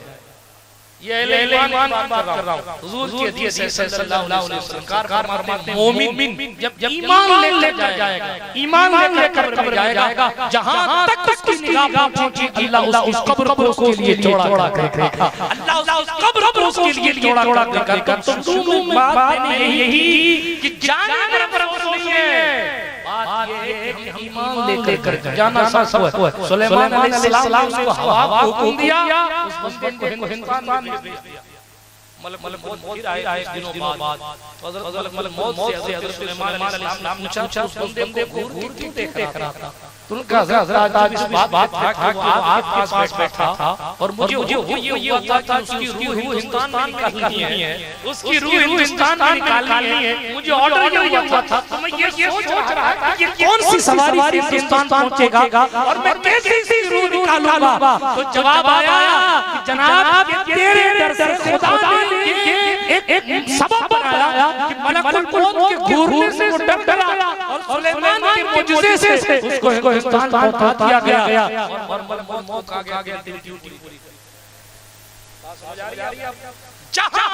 ये ईमान बात कर रहा हूं। हुजूर की हदीस है सल्लल्लाहु अलैहि वसल्लम कार फरमाते हैं मोमिन जब ईमान लेकर जाएगा, ईमान लेकर कब्र में जाएगा, जहां तक उसकी निगाह पहुंचेगी अल्लाह उस कब्र को उसके लिए चौड़ा करेगा। अल्लाह उस कब्र को उसके लिए चौड़ा करेगा। तो तुम बात यही कि जाने पर नहीं है, बात ये है कि हम ईमान लेकर जाना सब है। सुलेमान अलैहिस्सलाम को हवा को हुक्म दिया, उस बंदे को हिंदुस्तान में भेज दिया। मलक मौत आए दिनों बाद हज़रत मौत से हज़रत सुलेमान अलैहिस्सलाम ने पूछा उस बंदे को घूर क्यों देख रहा था। तो उनका हज़रत आज इस बात था कि वो आपके पास बैठा था और मुझे ये हुआ था कि उसकी रूह हिंदुस्तान में निकालनी है, उसकी रूह हिंदुस्तान में निकालनी है। मुझे ऑर्डर ये हुआ था तो मैं ये सोच रहा था कि कौन सी सवारी हिंदुस्तान पहुंचेगा और मैं कैसे सी रूह निकालूंगा। तो जवाब आया कि जनाब तेरे दर से खुदा ने एक सबब बनाया कि मलकुल मौत के घूरने से वो डरा और सुलेमान के मुजज़े से उसको हिंदुस्तान पहुंचा दिया गया और मौत आ गया ड्यूटी पूरी। समझ आ रही है आप? जहां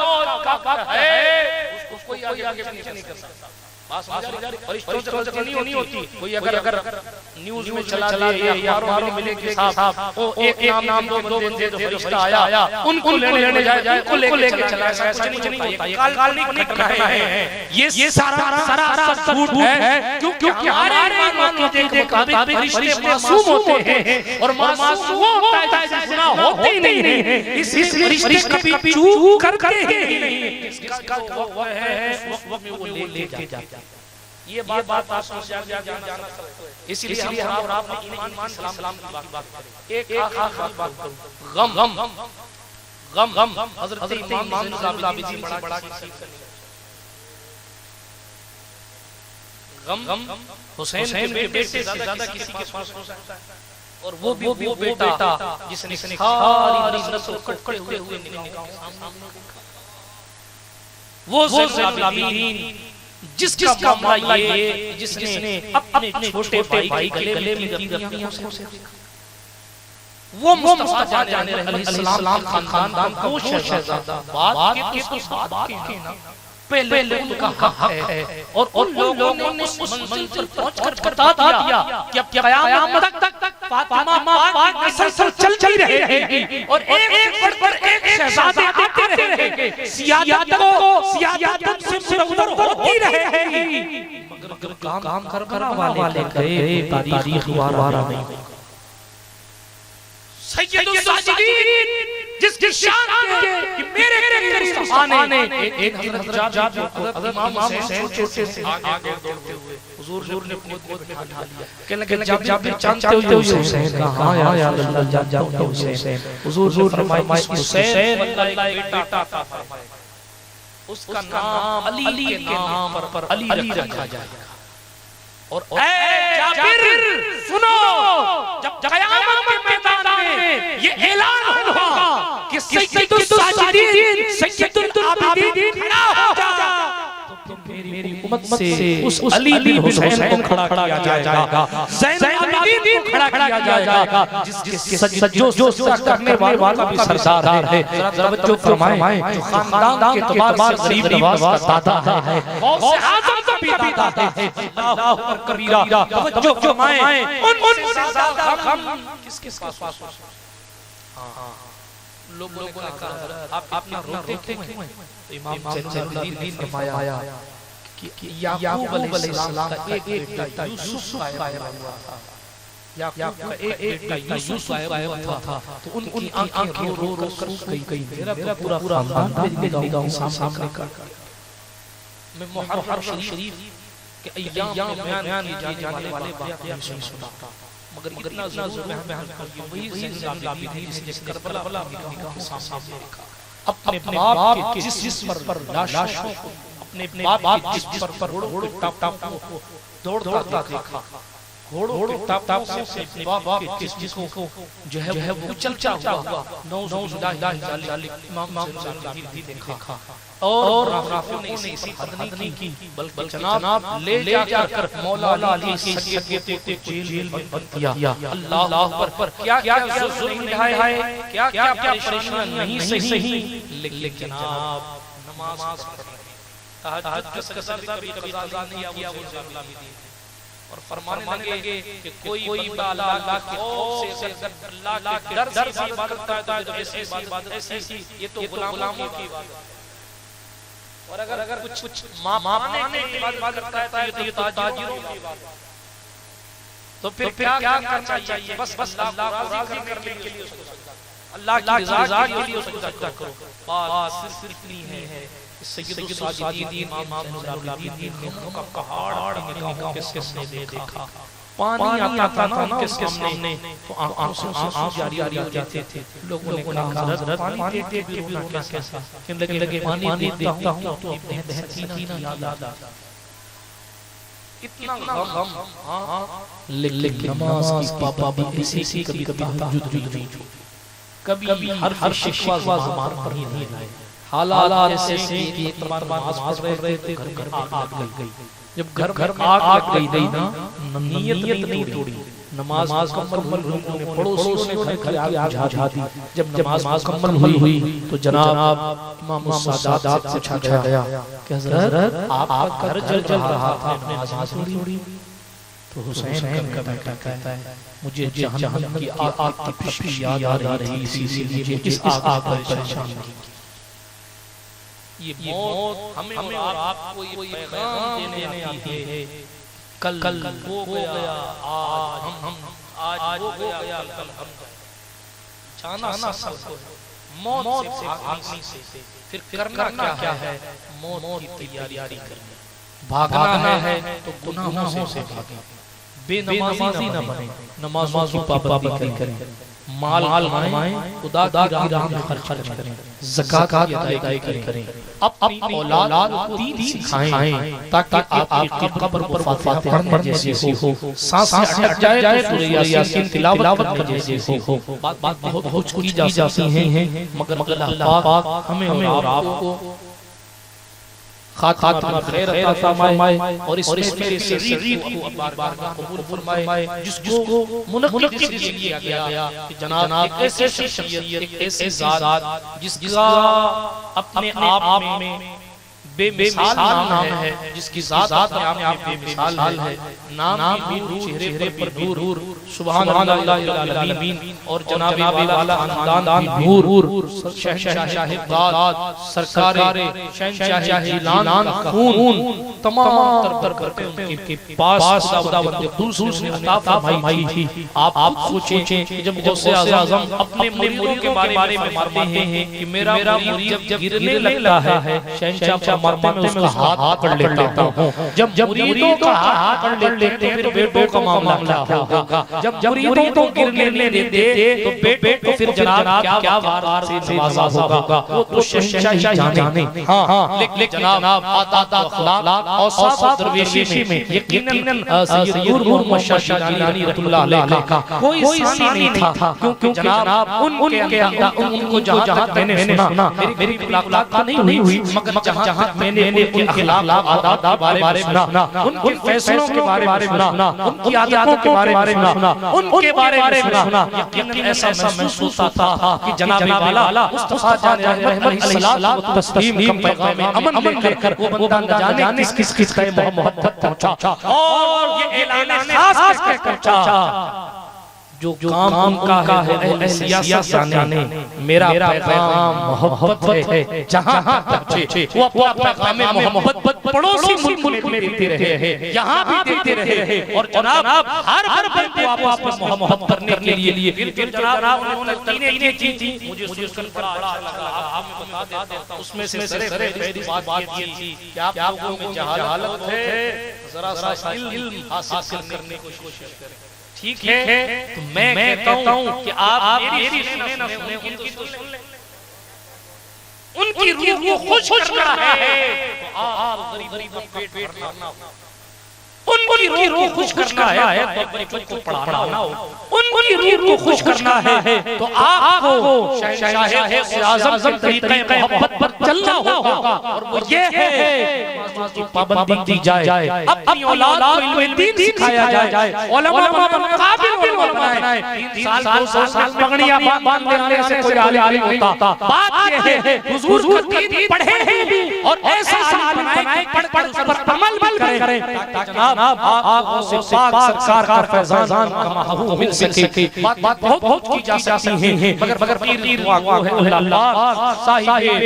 मौत का कब्र है उसको कोई आगे पीछे नहीं कर सकता। बात समझ आ रही है? फरिश्तों से नहीं होती। कोई अगर न्यूज़ में चला दे या अखबारों में मिले कि साहब वो एक नाम दो बंदे जो फरिश्ता आया उनको लेने जाए उनको लेके चला, ऐसा कुछ नहीं होता। ये काल्पनिक घटना है। ये सारा झूठ है क्योंकि हमारे ईमान के मुताबिक रिश्ते मासूम होते हैं और मासूम होता है जैसे गुनाह होते ही नहीं है। इस रिश्ते कभी चूक करते ही नहीं। इसका वक्त है उस वक्त में वो ले जाते हैं। ये बात आप समझ जाना सकते हैं। इसलिए हम और आप ईमान सलाम की बात करें। एक आखिरी बात करूं, गम हजरत इमाम ज़ैनुल आबिदीन बड़ा किसी गम हुसैन के बेटे से ज्यादा किसी के पास हो सकता है। और वो बेटा जिसने सारी नस्ल कटे हुए निकाहों सामने देखा, वो ज़ैनुल आबिदीन जिसका मामला ये जिसने अपने छोटे भाई के गले में दबियां से वो मुस्तफा जाने अलैहिस्सलाम खानदान का वो शहजादा बात के ना पहले उनका हक है और उन लोगों ने उस मंजिल पर पहुंचकर बता दिया कि अब क़यामत तक फातिमा पाक नस्ल चलती रहेगी और एक पर एक शहजादे आते रहेंगे, सियादत से उधर होती रहेगी। मगर काम करबला वाले गए तारीख दोबारा नहीं होगा। सैयदुल साजिदीन जिसकी शान के कि मेरे करीम ज़माने एक हज़रत इमाम हुसैन छोटे से आगे दौड़ते हुए हुजूर ने अपनी गोद में उठा लिया। कहने लगे जब जानते हो हुसैन का? हां या अल्लाह जानता हूं हुसैन। हुजूर ने फरमाया हुसैन अल्लाह एक बेटा था, उसका नाम अली के नाम पर अली रखा जाएगा। और ए जाबिर सुनो, जब क़यामत के मैदान में ये ऐलान होगा कि सैयदुल साजिदीन सैयदुल आबिदीन खड़ा होगा, तो मेरी उम्मत से उस अली बिन हुसैन को खड़ा किया जाएगा, ज़ैनुल आबिदीन को खड़ा किया जाएगा, जिसके सज्जो करने वाला भी सरदार है। जरा तवज्जो फरमाएं, जो खानदान के एतबार गरीब नवाज का दादा है, गौसे आज़म का भी दादा है। अल्लाहु अकबर कबीरा। तवज्जो फरमाएं, उन ज़्यादा हम किस पास? हां, लोगों ने कहा आप अपना रोते क्यों हैं? तो इमाम ज़ैनुल ने फरमाया कि याकूब अलैहिस्सलाम का एक बेटा यूसुफ गायब हुआ था। याकूब का एक बेटा यूसुफ गायब हुआ था, तो उनकी आंखें रो रो कर सूख गई। मेरा पूरा खानदान मेरी निगाहों सामने का मैं मुहर्रम शरीफ के अय्याम में बयान किए जाने वाले वाक़या नहीं सुना, मगर इतना ज़रूर बयान कर दिया वही ज़ैनुल आबिदीन जिस करबला की निगाहों सामने देखा। अपने बाप के जिस्म पर लाशों को, अपने बाप के जिस्म पर घोड़ों टाप को दौड़ता देखा, घोड़ों के टाप से अपने बाप के जिस्म को जो है वो चलता हुआ नौज़ुबिल्लाह इमाम ज़ैनुल आबिदीन देखा। और राफ़ी ने इसी हद नहीं की, बल्कि जनाब ले जाकर मौला अली के सगे को जेल में बंद किया। अल्लाह पर क्या जुल्म निभाए, क्या परेशानी नहीं सही, लेकिन जनाब नमाज तहज्जुद के साथ कभी कज़ा नहीं किया वो ज़ैनुल आबिदीन। और फरमाने लगे कि कोई बाला अल्लाह के खौफ से अल्लाह के डर से इबादत करता है तो ऐसी इबादत ऐसी, ये तो गुलामों की इबादत। और अगर कुछ माने की इबादत करता है तो ये तो ताजिरों की इबादत। तो फिर क्या करना चाहिए? बस अल्लाह को राज़ी करने के लिए उसको सजदा, अल्लाह की रज़ा के लिए उसको सजदा करो। बात सिर्फ इतनी है। सैयदुल साजिदीन इमाम ज़ैनुल आबिदीन ने उनका पहाड़ निगाहों के सामने देखा, पानी आता था ना उनके सामने, तो आंसू जारी हो जाते थे। लोगों ने कहा हज़रत पानी देते भी रोना कैसा? कहने लगे पानी देता हूं तो अपने बहन सकीना याद आता, इतना गम। लेकिन नमाज की पाबंदी ऐसी कभी तहज्जुद नहीं छूटी, कभी हर शिकवा ज़बान पर नहीं लाए। हालात ऐसे कि नमाज पढ़ रहे थे, घर आग लग गई। जब घर आग लग गई ना, नीयत नहीं तोड़ी, नमाज मुकम्मल हुई, पड़ोसियों ने घर आग बुझा दी। जब नमाज मुकम्मल हुई तो जनाब इमाम सादात से पूछा गया कि हज़रत आपका घर जल रहा था, आपने नमाज नहीं पढ़ी? तो हुसैन का बेटा कहता है मुझे जहन्नम की आग की खुशबू याद आ रही थी, इसीलिए इस आग पर परेशान की। ये मौत हमें और आपको ये पैगाम देने आती है, कल हो गया, आज हो गया, कल हम जाना सबको, मौत से भागने से फिर करना क्या है? मौत की तैयारी करनी। भागना है तो गुनाहों से भागें, बेनमाजी न बने, नमाज़ों की पाबंदी करें, माल कमाएं, खुदा की राह में खर्च करें, ज़कात की अदायगी करें, अपनी औलाद को दीन सिखाएं ताकि आपकी कब्र पर फातिहा पढ़ने जैसी हो, सांस अटक जाए तो सूरह यासीन तिलावत करने जैसी हो। बात बहुत कुछ की जा सकती है, मगर अल्लाह पाक हमें और आपको खातिमा खैर अता फरमाए और इसमें मेरे शरीर को बारगाह कबूल फरमाए, जिसको मुनक़्क़िद किया गया कि जनाब एक ऐसे शख्सियत, एक ऐसी ज़ात जिसका अपने आप में बेमिसाल नाम है, जिसकी ज़ात में आप बेमिसाल है। नाम भी नूर, चेहरे पर नूर, सुभान अल्लाह अमीन। और जनाब वाला खानदान भी नूर, शहंशाह गाद, सरकार शहंशाह जिलान का खून तमाम तर करके उनके पास खुदावंद कुद्दूस ने अता फरमाई थी। आप सोचें जब गौसे आज़म अपने मुरीदों के बारे में मारते हैं कि मेरा मुरीद जब गिरने लगता है, शहंशाह मरते में उसका हाथ पकड़ लेता हूं। जब मुरीदों का हाथ पकड़ लेते हैं तो बेटों का मामला क्या होगा। जब मुरीदों को गिरने देते तो बेटों को फिर जनाब क्या वार से नवाजा होगा, वो तो शहंशाह जाने। हां लेकिन जनाब आता अखलाक और साफ दरवेशी में यकीनन सैयद नूर मशाह जिलानी रहमतुल्लाह अलैह का कोई सानी नहीं था, क्योंकि जनाब उनके उनको जहां मैंने सुना, मेरी मुलाकात नहीं हुई, मगर जहां मैंने उनके अखलाक आदाब के बारे में सुना, उनके फैसलों के बारे में सुना, उनकी आदतों के बारे में सुना, उनके बारे में सुना, यकीनन ऐसा महसूस होता था कि जनाब वाला मुस्तफा जान रहमत अलैहिस्सलाम तस्लीम का पैगाम अमन लेकर वो बंदा जाने किस का मोहब्बत पहुंचा और ये ऐलान खास करके पहुंचा जो काम का है अहले सियासत जाने। मेरा पैगाम मोहब्बत है, जहां पहुंचे वो अपना पैगाम मोहब्बत पड़ोसी मुल्क में देते रहे, यहां भी देते रहे। और जनाब हर बंदे को आपस में मोहब्बत करने के लिए फिर जनाब उन्होंने तीन चीज मुझे सुनकर बड़ा अच्छा लगा, आपको बता देता हूं। उसमें से पहली बात ये थी कि आप लोगों में जहालत है, जरा सा इल्म हासिल करने की कोशिश करें। ठीक है, तो मैं कहता हूं कि आप मेरी सुने ना सुने, उनकी तो सुन ले। उनकी रूह को खुश करना है तो आप गरीबों का पेट भरना, उनकी रूह को खुश करना है तो बच्चों को पढ़ाना हो, उनकी रूह को खुश करना है तो आपको शहंशाह आज़म तरीक़े मोहब्बत पर चलना होगा। और वो ये है की पाबंदी दी जाए, अपनी औलाद को इल्म दीन सिखाया जाए, उलमा को काबिल बनाए। 3 साल 2 साल पगड़ियां बांध देने से कोई आलिम होता। बात ये है हुजूर का दीन पढ़े और ऐसा आलिम बनाए पढ़ पर अमल करें, जनाब आप से पाक सरकार का फैजान का महबूब मिल सके। बात बहुत की जा सकती है, मगर पीर वो है अल्लाह साहिब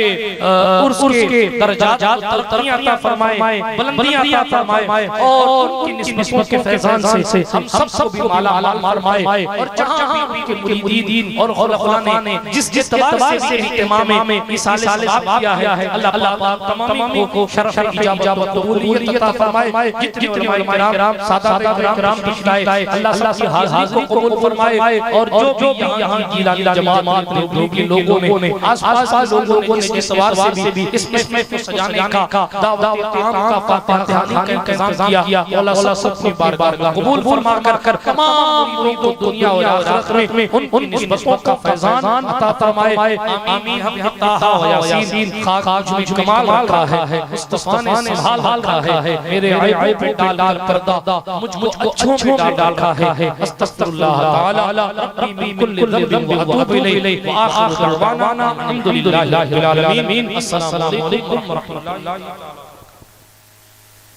उर्स के दर्जात तरक्कियां अता फरमाए, बुलंदियां अता फरमाए और उनकी निस्बत के फैजान से हम सबको भी माला फरमाए। और जहां भी के मुरीदीन और खुलफा ने जिस तबार से इमाम इसाले सवाब किया है, अल्लाह पाक तमाम को शरफ इजाबत कबूलियत अता फरमाए। जितने उलमा किराम सादात किराम की शिकायत अल्लाह की हाजिरी को कबूल फरमाए। और जो भी यहाँ जिलानी जमात के लोगों ने आस-पास लोगों ने जिस सवार से भी इसमें को सजाने का दावत आम का फातिहा का इंतजाम किया, अल्लाह सबकी बारगाह कबूल फरमा कर तमाम मुरीदों को दुनिया और आखिरत में उन निस्बतों का फैजान अता फरमाए। आमीन। हम ताहा व यासीन खाक जो कमाल रखा है, मुस्तफा ने संभाल रखा है, मेरे आए पे डाल करदा मुझको अच्छों में डाल रखा है। अस्तगफिरुल्लाह ताला रब्बी मिन कुल्ली ज़ंबिन व अतूबु इलैहि व आखिरु दअवाना अल्हम्दुलिल्लाहि रब्बिल आलमीन। अस्सलामु अलैकुम व रहमतुल्लाहि।